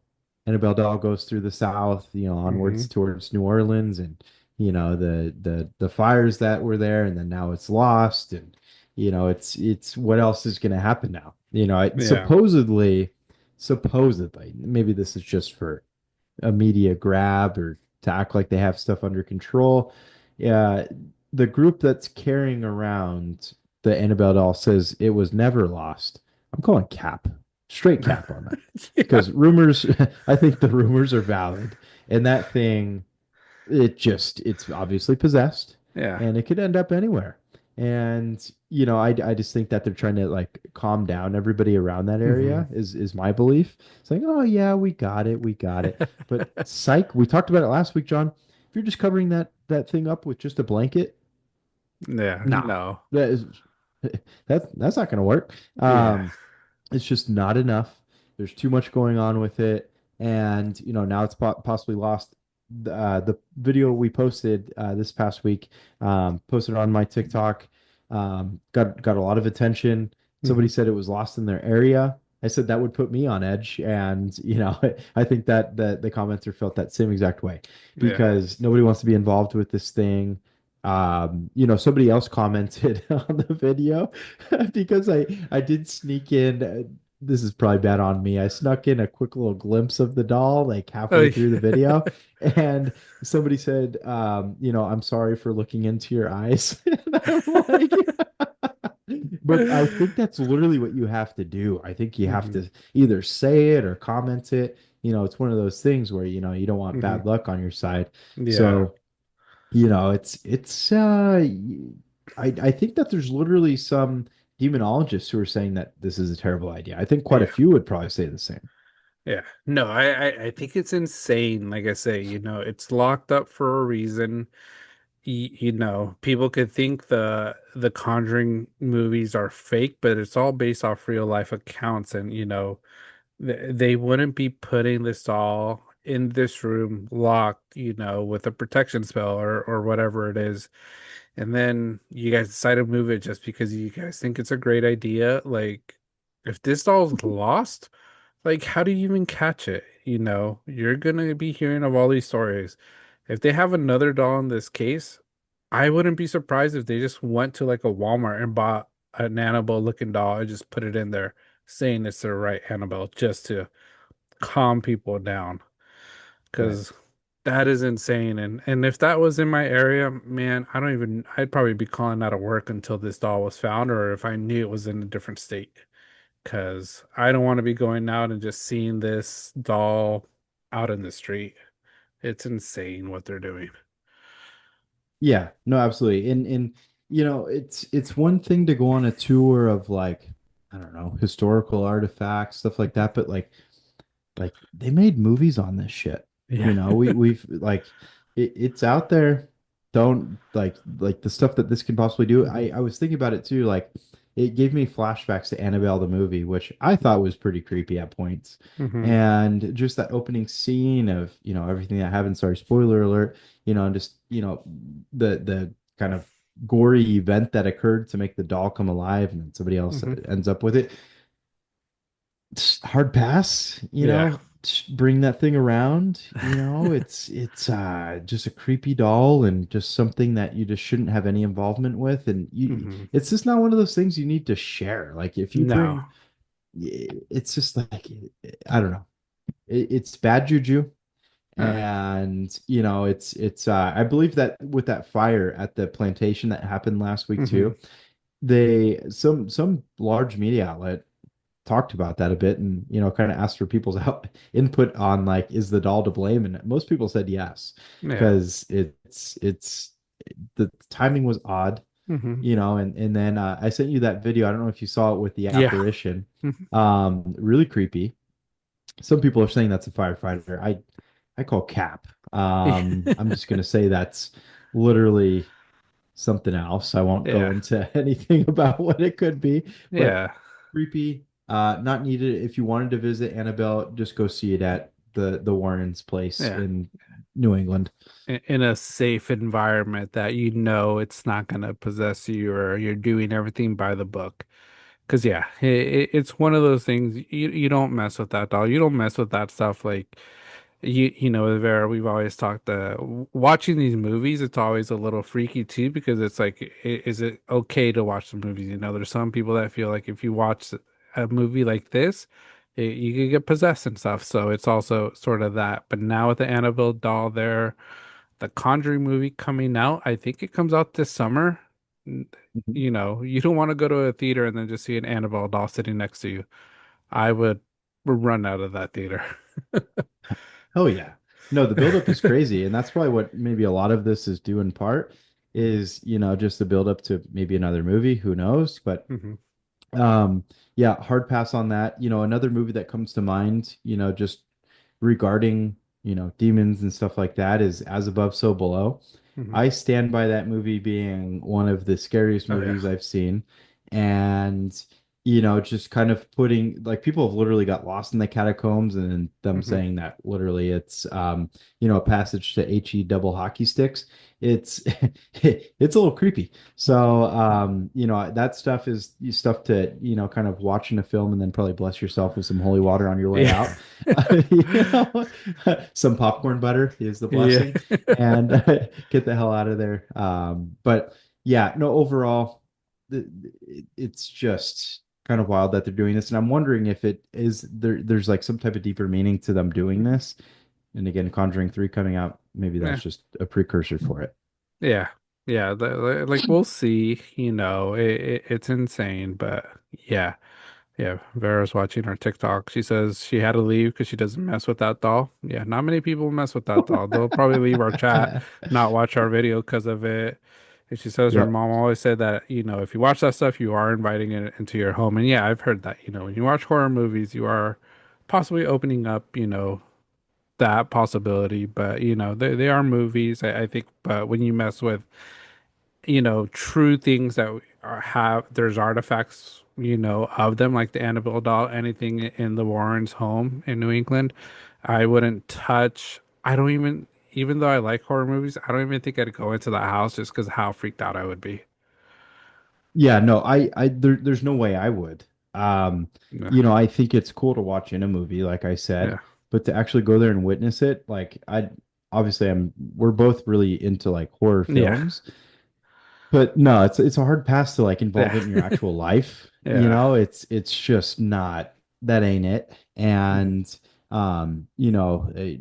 Annabelle Doll goes through the South, Hmm. onwards towards New Orleans, and the fires that were there, and then now it's lost, and it's what else is going to happen now? Yeah. Supposedly, maybe this is just for a media grab or to act like they have stuff under control. Yeah, the group that's carrying around the Annabelle doll says it was never lost. I'm calling cap, straight cap on that Yeah. because rumors. I think the rumors are valid, and that thing, it's obviously possessed, Yeah. and it could end up anywhere. And I just think that they're trying to like calm down everybody around that Hmm. area is my belief. It's like, oh yeah, we got it. But psych, we talked about it last week, John. If you're just covering that thing up with just a blanket, Yeah. nah, No. that is that's not gonna work. Yeah. It's just not enough. There's too much going on with it, and now it's possibly lost. The video we posted this past week, posted on my TikTok, got a lot of attention. somebody Hmm. said it was lost in their area. I said that would put me on edge, and I think that the commenter felt that same exact way Yeah. because nobody wants to be involved with this thing. Somebody else commented on the video because I did sneak in. This is probably bad on me. I snuck in a quick little glimpse of the doll like Oh, halfway through the yeah. video, and somebody said, I'm sorry for looking into your eyes. And I'm like, but I think that's literally what you have to do. I think you have Hmm. to either say it or comment it. It's one of those things where, you don't want Hmm. bad luck on your side. Yeah. So, it's I think that there's literally some demonologists who are saying that this is a terrible idea. I think quite a Yeah. few would probably say the same. Yeah. No, I think it's insane. Like I say, it's locked up for a reason. People could think the Conjuring movies are fake, but it's all based off real life accounts, and they wouldn't be putting this all in this room locked, with a protection spell or whatever it is. And then you guys decide to move it just because you guys think it's a great idea. Like, if this doll's lost, like, how do you even catch it? You're gonna be hearing of all these stories. If they have another doll in this case, I wouldn't be surprised if they just went to like a Walmart and bought an Annabelle looking doll and just put it in there, saying it's the right Annabelle just to calm people down. Right. Because that is insane. And if that was in my area, man, I'd probably be calling out of work until this doll was found, or if I knew it was in a different state. Because I don't want to be going out and just seeing this doll out in the street. It's insane what they're doing. Yeah, no, absolutely. And it's one thing to go on a tour of like, I don't know, historical artifacts, stuff like that, but like they made movies on this shit. Yeah. We've like it's out there. Don't like the stuff that this can possibly do. Hmm. I was thinking about it too. Like it gave me flashbacks to Annabelle the movie, which I thought was pretty creepy at points. Hmm. And just that opening scene of, everything that happened. Sorry, spoiler alert, and just, the kind of gory event that occurred to make the doll come alive and then somebody else Hmm. ends up with it. Hard pass, Yeah. bring that thing around, it's just a creepy doll and just something that you just shouldn't have any involvement with. And Hmm. it's just not one of those things you need to share. Like if you No. bring, it's just like, I don't know. It's bad juju. Uh, And it's I believe that with that fire at the plantation that happened last week hmm. too, they some large media outlet talked about that a bit and kind of asked for people's input on like is the doll to blame, and most people said yes Yeah. because it's the timing was odd, Hmm. and then I sent you that video. I don't know if you saw it with the Yeah. apparition. Mhm. Really creepy. Some people are saying that's a firefighter. I call cap. I'm just gonna say that's literally something else. I won't go Yeah. into anything about what it could be, but Yeah. creepy. Not needed. If you wanted to visit Annabelle, just go see it at the Warrens' place Yeah. in New England. In a safe environment that it's not going to possess you, or you're doing everything by the book. Because, yeah, it's one of those things. You don't mess with that doll. You don't mess with that stuff. Like, Vera, we've always talked, watching these movies, it's always a little freaky too, because it's like, is it okay to watch the movies? There's some people that feel like if you watch a movie like this, you could get possessed and stuff. So it's also sort of that. But now with the Annabelle doll there, the Conjuring movie coming out, I think it comes out this summer. N- Mhm. you don't want to go to a theater and then just see an Annabelle doll sitting next to you. I would run out of that theater. Oh yeah. No, the buildup is crazy, and that's probably what maybe a lot of this is due in part is, just the buildup to maybe another movie. Who knows? But Hmm. Um, yeah, hard pass on that. Another movie that comes to mind, just regarding, demons and stuff like that is As Above, So Below. Hmm. I stand by that movie being one of the scariest Oh yeah. movies I've seen. And just kind of putting like people have literally got lost in the catacombs and then them Hmm. saying that literally it's a passage to HE double hockey sticks. It's it's a little creepy. So that stuff is stuff to, kind of watch in a film and then probably bless yourself with some holy water on your way Yeah. out. You know, some popcorn butter is the Yeah. blessing and get the hell out of there. But yeah, no, overall, it's just kind of wild that they're doing this, and I'm wondering if it is there's like some type of deeper meaning to them doing Mhm. this. And again, Conjuring 3 coming out, maybe that's Yeah. just a precursor for it. Yeah. Yeah. Like we'll see, it's insane, but yeah. Yeah. Vera's watching our TikTok. She says she had to leave because she doesn't mess with that doll. Yeah. Not many people mess with that doll. They'll probably leave our chat, not watch our video because of it. And she says her Yep. mom always said that, if you watch that stuff, you are inviting it into your home. And yeah, I've heard that, when you watch horror movies, you are possibly opening up, that possibility. But, they are movies, I think. But when you mess with, true things that there's artifacts, of them, like the Annabelle doll, anything in the Warrens' home in New England, I wouldn't touch. I don't even though I like horror movies, I don't even think I'd go into the house just because how freaked out I would be. Yeah, no, there's no way I would. Um, Yeah. I think it's cool to watch in a movie, like I said, Yeah. but to actually go there and witness it, like obviously we're both really into like horror Yeah. films. But no, it's a hard pass to like involve Yeah. it in your actual life. Yeah. It's just not that ain't it. Mm. And um, you know, eh,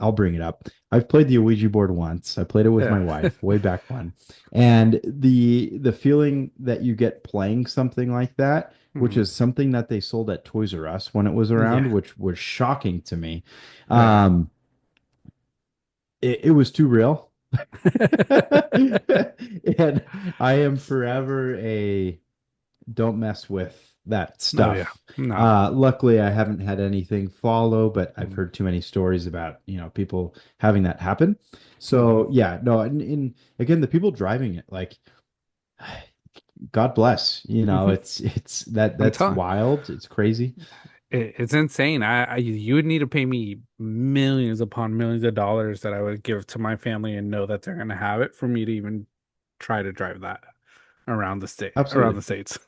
I'll bring it up. I've played the Ouija board once. I played it with my Yeah. wife way back when. And the feeling that you get playing something like that, which Mhm. is something that they sold at Toys R Us when it was Yeah. around, which was shocking to me. Yeah. Um, it was too real. And I am forever a don't mess with that Oh yeah. stuff. No. Luckily, I haven't had anything follow, but I've Mm-hmm. heard too many stories about, people having that happen. Mm-hmm. So yeah, no, and again, the people driving it, like, God bless, Mm-hmm. it's I'm that's telling. wild. It's crazy. It's insane. You would need to pay me millions upon millions of dollars that I would give to my family and know that they're gonna have it for me to even try to drive that around Absolutely. the states.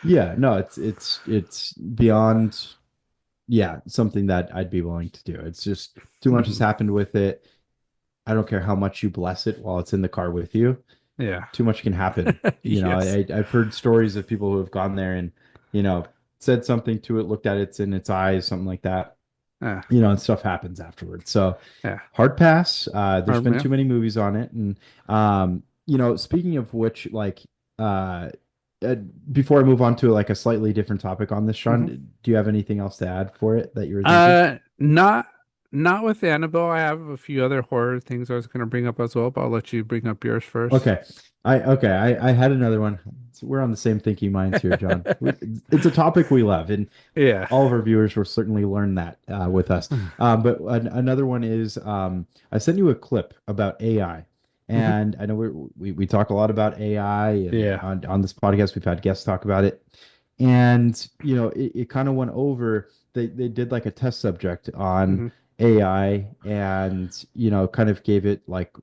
Yeah, no, it's beyond, yeah, something that I'd be willing to do. It's just too much has Hmm. happened with it. I don't care how much you bless it while it's in the car with you. Yeah. Too much can happen. Yes. I've heard stories of people who have gone there and, you know, said something to it, looked at it in its eyes, something like that, Yeah. and stuff happens afterwards. So Yeah. hard pass. There's been Yeah. too many movies on it. And, speaking of which, like, uh, uh, before I move on to like a slightly different topic on this, Sean, Hmm. do you have anything else to add for it that you were thinking? Not with Annabelle. I have a few other horror things I was gonna bring up as well, but I'll let you bring up yours first. Okay. I had another one. We're on the same thinking minds here, John. It's a topic we love, and Yeah. all of our viewers will certainly learn that with us. But another one is I sent you a clip about AI, Hmm. and I know we talk a lot about AI, and Yeah. on this podcast we've had guests talk about it, and it kind of went over. They did like a test subject on Hmm. AI, and kind of gave it like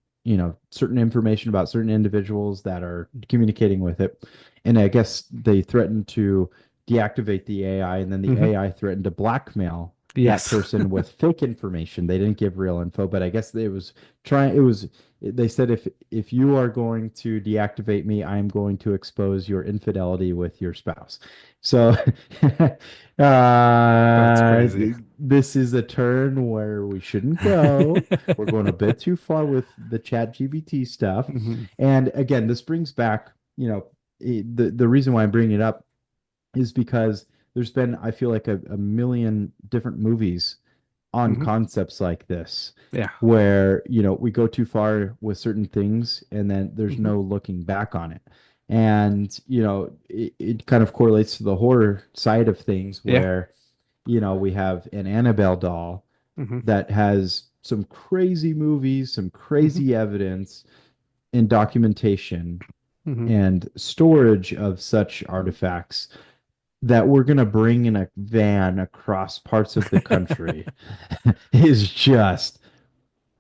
certain information about certain individuals that are communicating with it, and I guess they threatened to deactivate the AI, and then the Hmm. AI threatened to blackmail that Yes. person with fake information. They didn't give real info, but I guess it was trying. It was they said if you are going to deactivate me, I'm going to expose your infidelity with your spouse. So That's crazy. this is a turn where we shouldn't go. We're going a bit too far with the chat GBT stuff. Hmm. And again, this brings back, the reason why I'm bringing it up is because there's been, I feel like, a million different movies on Hmm. concepts like this, Yeah. where, we go too far with certain things and then there's Hmm. no looking back on it. And, it kind of correlates to the horror side of things Yeah. where, we have an Annabelle doll Hmm. that has some crazy movies, some Hmm. crazy evidence and documentation. Hmm. and storage of such artifacts that we're going to bring in a van across parts of the country is just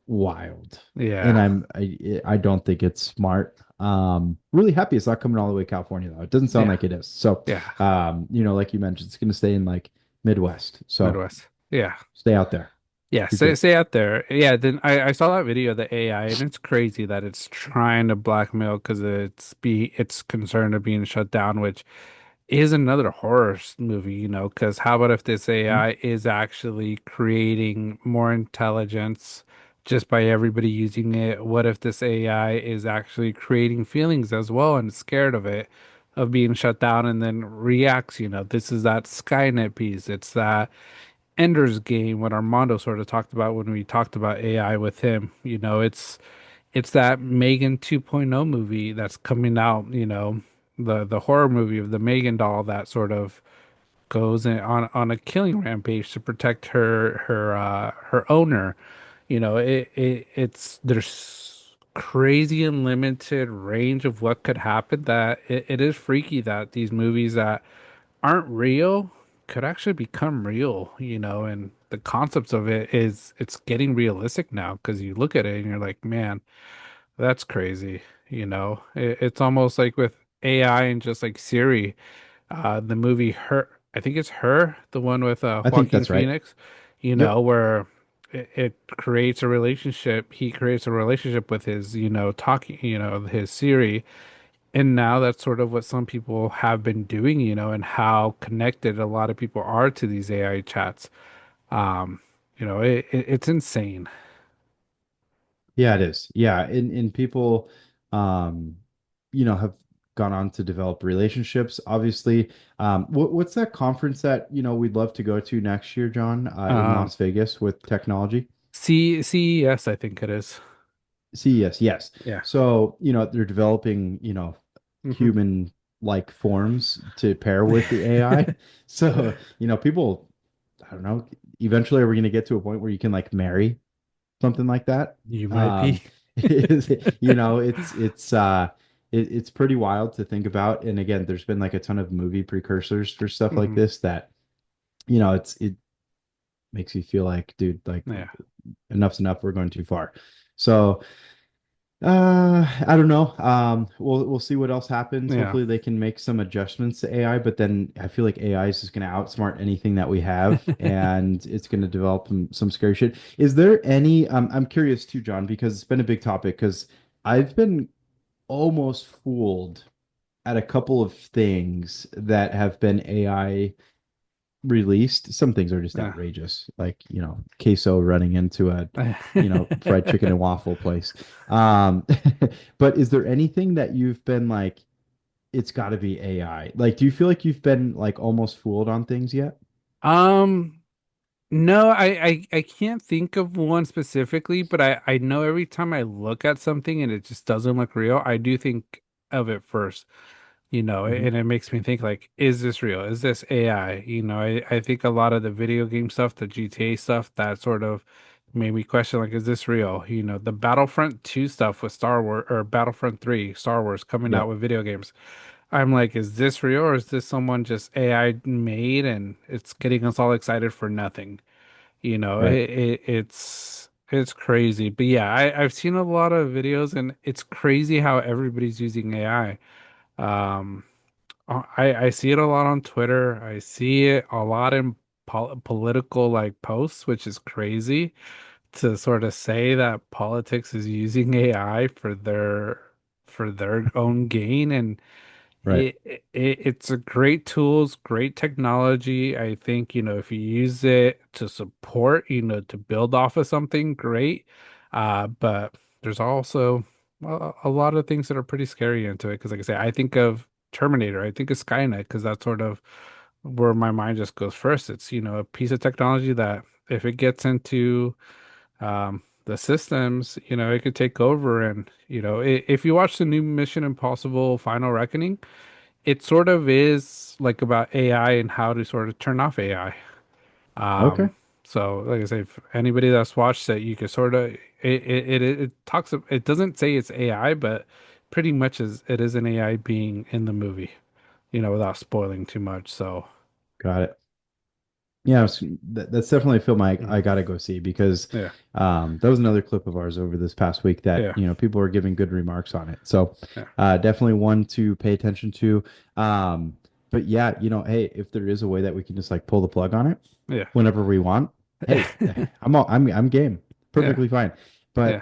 wild. And Yeah. I don't think it's smart. Really happy it's not coming all the way to California though. It doesn't sound Yeah. like it is. So, Yeah. like you mentioned, it's going to stay in like Midwest. So Midwest. Yeah. stay out there. Yeah, You're stay good. stay out there. Yeah, then I saw that video of the AI, and it's crazy that it's trying to blackmail because it's concerned of being shut down, which is another movie, because how about if this Mhm. AI is actually creating more intelligence just by everybody using it? What if this AI is actually creating feelings as well and scared of it, of being shut down and then reacts, this is that Skynet piece. It's that Ender's Game, what Armando sort of talked about when we talked about AI with him. It's that Megan 2.0 movie that's coming out, the horror movie of the Megan doll that sort of goes on a killing rampage to protect her owner. It's there's crazy unlimited range of what could happen that it is freaky that these movies that aren't real could actually become real, and the concepts of it's getting realistic now because you look at it and you're like, man, that's crazy. It's almost like with AI and just like Siri, the movie Her, I think it's Her, the one with I think Joaquin that's right. Phoenix, Yep. where it creates a relationship. He creates a relationship with his, talking, his Siri, and now that's sort of what some people have been doing, and how connected a lot of people are to these AI chats. Um, it's insane. Yeah, it is. Yeah, and people, um, have gone on to develop relationships. Obviously, what's that conference that we'd love to go to next year, John, in Um, Las Vegas with technology? CES, I think it is. CES, yes. Yeah. So, they're developing, Hmm. human like forms to pair with the AI. So, people, I don't know, eventually are we going to get to a point where you can like marry something like that? You might be. Um, it's pretty wild to think about. And again, there's been like a ton of movie precursors for stuff like Hmm. this that, it makes you feel like, dude, like Yeah. enough's enough. We're going too far. So, I don't know. We'll see what else happens. Yeah. Hopefully they can make some adjustments to AI, but then I feel like AI is just going to outsmart anything that we have, and it's going to develop some scary shit. Is there any? I'm curious too, John, because it's been a big topic. Because I've been almost fooled at a couple of things that have been AI released. Some things are just Yeah. outrageous, like, queso running into a, fried chicken and waffle place. Um, but is there anything that you've been like, it's got to be AI? Like, do you feel like you've been like almost fooled on things yet? Um, no, I can't think of one specifically, but I know every time I look at something and it just doesn't look real, I do think of it first. Mhm. And it makes me think like, is this real? Is this AI? I think a lot of the video game stuff, the GTA stuff, that sort of made me question like, is this real? The Battlefront 2 stuff with Star Wars or Battlefront 3, Star Wars coming out Yep. with video games. I'm like, is this real or is this someone just AI made and it's getting us all excited for nothing? Right. It's crazy. But yeah, I've seen a lot of videos and it's crazy how everybody's using AI. Um, I see it a lot on Twitter. I see it a lot in political like posts, which is crazy to sort of say that politics is using AI for their own gain, and Right. it's a great tools, great technology. I think, if you use it to support, to build off of something, great. But there's also a lot of things that are pretty scary into it. Because, like I say, I think of Terminator, I think of Skynet, because that's sort of where my mind just goes first. It's, a piece of technology that if it gets into the systems, it could take over. And, if you watch the new Mission Impossible Final Reckoning, it sort of is like about AI and how to sort of turn off AI. Okay. So like I say, if anybody that's watched it, you can sort of it talks it doesn't say it's AI, but pretty much as it is an AI being in the movie, without spoiling too much. So, Got it. Yeah, that's definitely a film I mhm. gotta go see because Yeah, that was another clip of ours over this past week that yeah, people were giving good remarks on it. So yeah, definitely one to pay attention to. Um, but yeah, hey, if there is a way that we can just like pull the plug on it yeah, whenever we want, hey, I'm game, yeah, perfectly fine. yeah.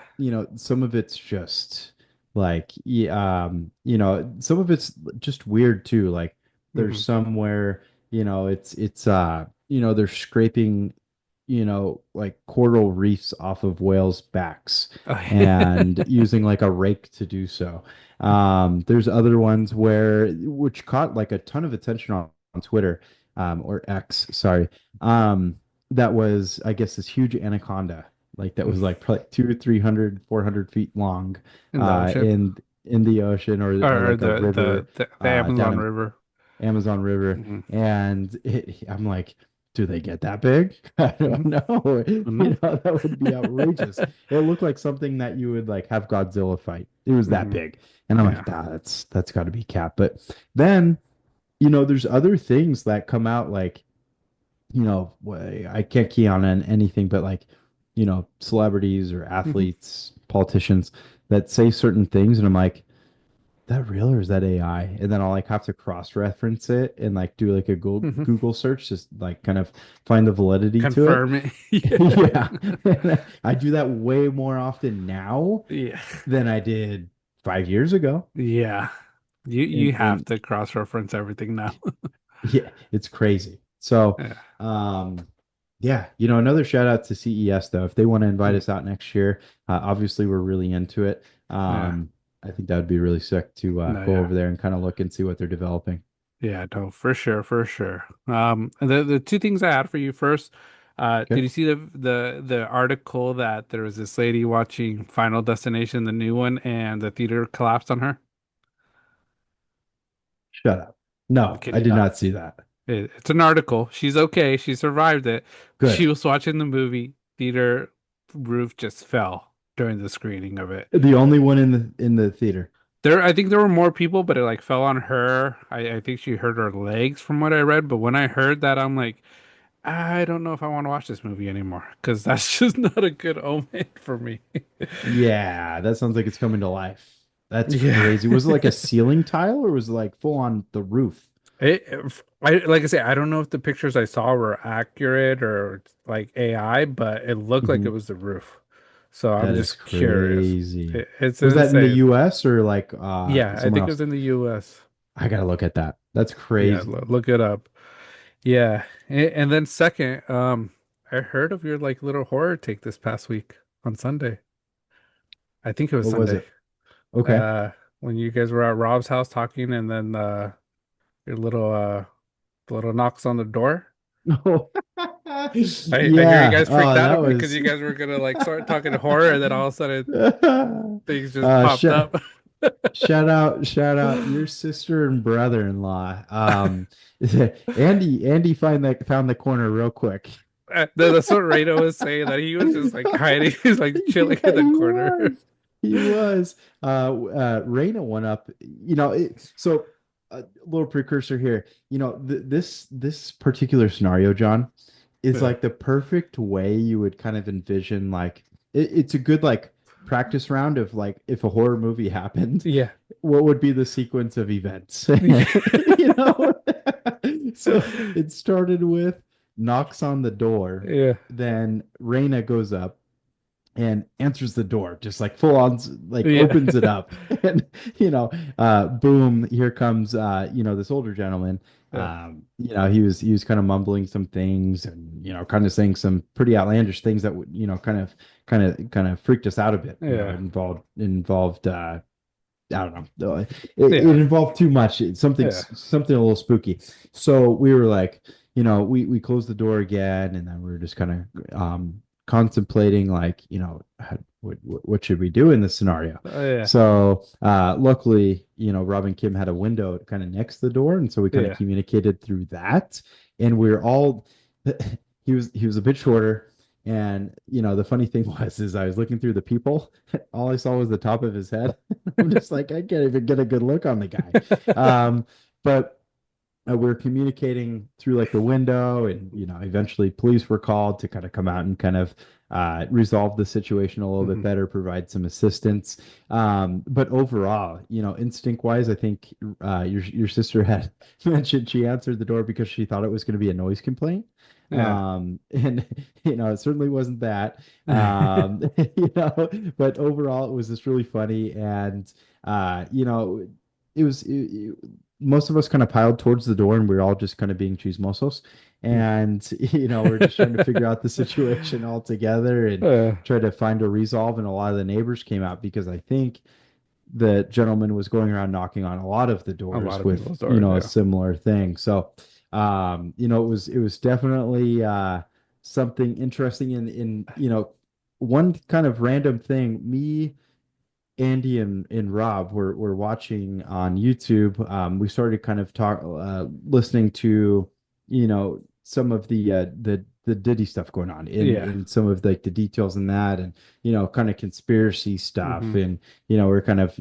But some of it's just like some of it's just weird too. Like there's Hmm. somewhere they're scraping like coral reefs off of whales' backs Oh, and yeah. using like a rake to do so. There's other ones which caught like a ton of attention on Twitter, or X, sorry. Um, that was, I guess, this huge anaconda, like that was like probably 200, 300, 400 feet long, In the ocean, in the ocean or or like a the river, the down Amazon in River. Amazon River, Hmm. and I'm like, do they get that big? I don't Hmm. know. No. That would be outrageous. It looked like something that you would like have Godzilla fight. It was that Hmm. big, and I'm Yeah. like, nah, that's got to be cap. But then, there's other things that come out like, I can't key on anything, but like, celebrities or Hmm. athletes, politicians that say certain things, and I'm like, that real or is that AI? And then I'll like have to cross-reference it and like do like a Hmm. Google search, just like kind of find the validity to it. Confirm it. Yeah. Yeah. I do that way more often now Yeah. than I did 5 years ago. Yeah. You have And to cross-reference everything now. yeah, it's crazy. So, Yeah. um, yeah, another shout out to CES though. If they want to invite Mm. us out next year, obviously we're really into it. Yeah. I think that would be really sick to No, go yeah. over there and kind of look and see what they're developing. Yeah, no, for sure, for sure. The two things I had for you first, did Okay. you see the article that there was this lady watching Final Destination, the new one, and the theater collapsed on her? Shut up. No, Kid I you did not. not see that. It's an article. She's okay. She survived it. She Good. was watching the movie. Theater roof just fell during the screening of it. The only one in the theater. I think there were more people, but it like fell on her. I think she hurt her legs from what I read. But when I heard that, I'm like, I don't know if I want to watch this movie anymore because that's just not a good omen for me. Yeah, that sounds like it's coming to life. That's Yeah. crazy. Was it like a ceiling tile or was it like full on the roof? Like I say, I don't know if the pictures I saw were accurate or like AI, but it looked like it Mhm. was the roof. So I'm That is just curious. crazy. It's Was that in the insane. US or like Yeah, I somewhere think it else? was in the US. I gotta look at that. That's Yeah, crazy. look it up. Yeah. And then second, I heard of your like little horror take this past week on Sunday. I think it was What was Sunday. it? Okay. Uh, when you guys were at Rob's house talking, and then your little knocks on the door. Oh, I hear you yeah. guys freaked Oh, out that of it because was you guys were gonna like start talking horror, and then all of a sudden things just uh popped sh up. shout out your sister and brother-in-law. Andy found the corner real quick. That's what Reno was saying, that he was just like hiding, he's like chilling in Yeah, the he corner. was. He was. Reina went up. So a little precursor here. This particular scenario, John, is Yeah, like the perfect way you would kind of envision like it's a good like practice round of like if a horror movie happened, yeah, what would be the sequence of events? yeah, You know? So it started with knocks on the door, yeah, then Reina goes up and answers the door, just like full on, like yeah, opens it up. And, boom, here comes, this older gentleman. yeah, He was kind of mumbling some things and, kind of saying some pretty outlandish things that would, kind of freaked us out a bit. It yeah, involved, I don't know. It yeah, involved too much. yeah, Something a little spooky. So we were like, we closed the door again, and then we were just kind of contemplating, like, what should we do in this scenario? yeah, So luckily, Rob and Kim had a window kind of next to the door, and so we kind of yeah, communicated through that. And we're all he was a bit shorter. And the funny thing was, is I was looking through the people, all I saw was the top of his head. I'm just like, I can't even get a good look on the guy. But we were communicating through like the window, and eventually police were called to kind of come out and kind of resolve the situation a little bit Hmm. better, provide some assistance. But overall, instinct wise, I think your sister had mentioned she answered the door because she thought it was going to be a noise complaint. Yeah. And it certainly wasn't that. But overall, it was just really funny. And it was most of us kind of piled towards the door, and we were all just kind of being chismosos. And we're just trying to figure out the situation all together and Uh, try to find a resolve. And a lot of the neighbors came out because I think the gentleman was going around knocking on a lot of the a lot doors of with people's doors. a Yeah. similar thing. So it was definitely something interesting. In one kind of random thing, me, Andy, and Rob were watching on YouTube. We started kind of listening to, some of the Diddy stuff going on Yeah. in some of like the details in that, and kind of conspiracy stuff, Hmm. and we're kind of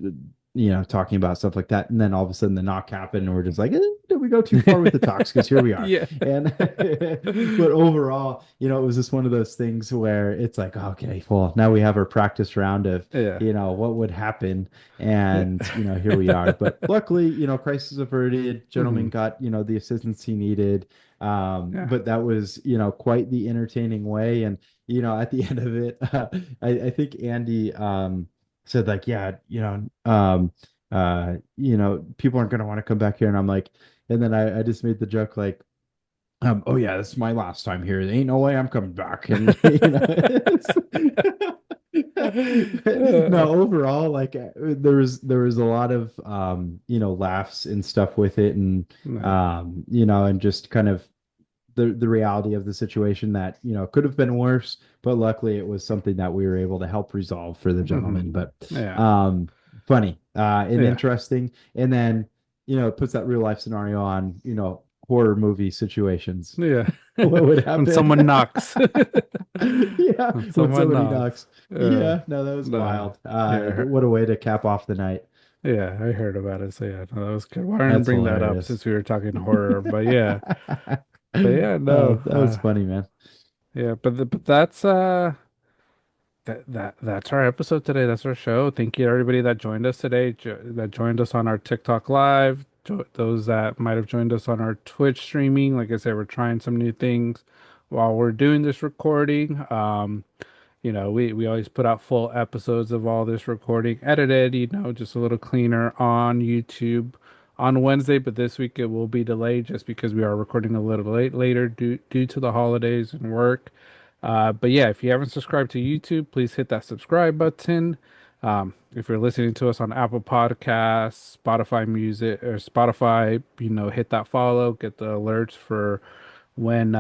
talking about stuff like that, and then all of a sudden the knock happened, and we're just like, did we go too far with the talks? Because here we are, Yeah. and but overall, it was just one of those things where it's like, okay, well, now we have our practice round of Yeah. what would happen. And, here we are. But luckily, crisis averted. Hmm. Gentleman got, the assistance he needed. Yeah. But that was, quite the entertaining way. And, at the end of it, I think Andy said, like, yeah, people aren't going to want to come back here. And I'm like, and then I just made the joke, like, oh yeah, this is my last time here. There ain't no way I'm coming back. And no, overall, like there was a lot of laughs and stuff with it, and Yeah. and just kind of the reality of the situation that could have been worse, but luckily it was something that we were able to help resolve for the Hmm. gentleman. But Yeah. um funny and Yeah. interesting. And then it puts that real life scenario on horror movie situations. Yeah. What would When happen? someone knocks. Yeah, When when someone somebody knocks. knocks. Yeah, no, that was No. wild. Yeah. What a way to cap off the night. Yeah, I heard about it. So yeah, no, that was good. Well, I didn't That's bring that up hilarious. since we were talking horror, but yeah. But yeah, Oh, no. that was funny, man. Yeah, but that's that's our episode today. That's our show. Thank you to everybody that joined us today, that joined us on our TikTok live, those that might have joined us on our Twitch streaming. Like I said, we're trying some new things while we're doing this recording. We always put out full episodes of all this recording, edited, just a little cleaner on YouTube on Wednesday, but this week it will be delayed just because we are recording a little later due to the holidays and work. But yeah, if you haven't subscribed to YouTube, please hit that subscribe button. If you're listening to us on Apple Podcasts, Spotify Music, or Spotify, hit that follow, get the alerts for when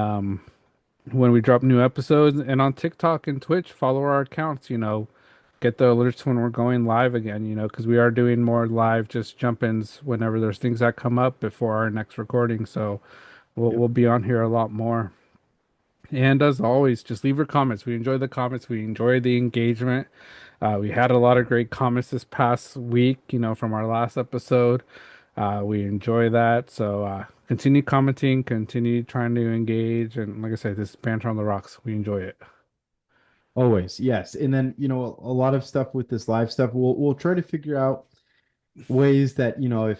when we drop new episodes. And on TikTok and Twitch, follow our accounts, get the alerts when we're going live again, because we are doing more live just jump-ins whenever there's things that come up before our next recording. So we'll Yep. be on here a lot more. And as always, just leave your comments. We enjoy the comments. We enjoy the engagement. We had a lot of great comments this past week, from our last episode. We enjoy that. So continue commenting, continue trying to engage. And like I said, this is Banter on the Rocks. We enjoy it. Always, yes. And then, a lot of stuff with this live stuff, we'll try to figure out ways that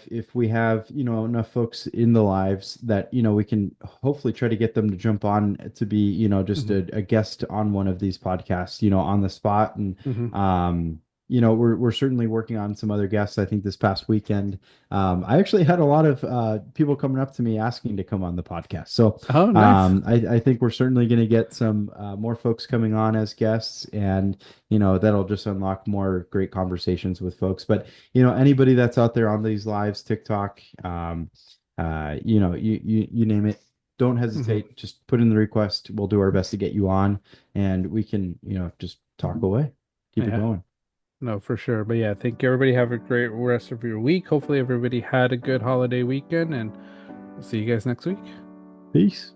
if we have enough folks in the lives that we can hopefully try to get them to jump on to be just Hmm. a guest on one of these podcasts on the spot. And Hmm. we're certainly working on some other guests. I think this past weekend I actually had a lot of people coming up to me asking to come on the podcast. So Oh, nice. I think we're certainly going to get some more folks coming on as guests, and that'll just unlock more great conversations with folks. But anybody that's out there on these lives, TikTok, you name it, don't Hmm. hesitate. Just put in the request. We'll do our best to get you on, and we can, just talk away, keep it Yeah, going. no, for sure. But yeah, thank you, everybody. Have a great rest of your week. Hopefully, everybody had a good holiday weekend, and we'll see you guys next week. Peace.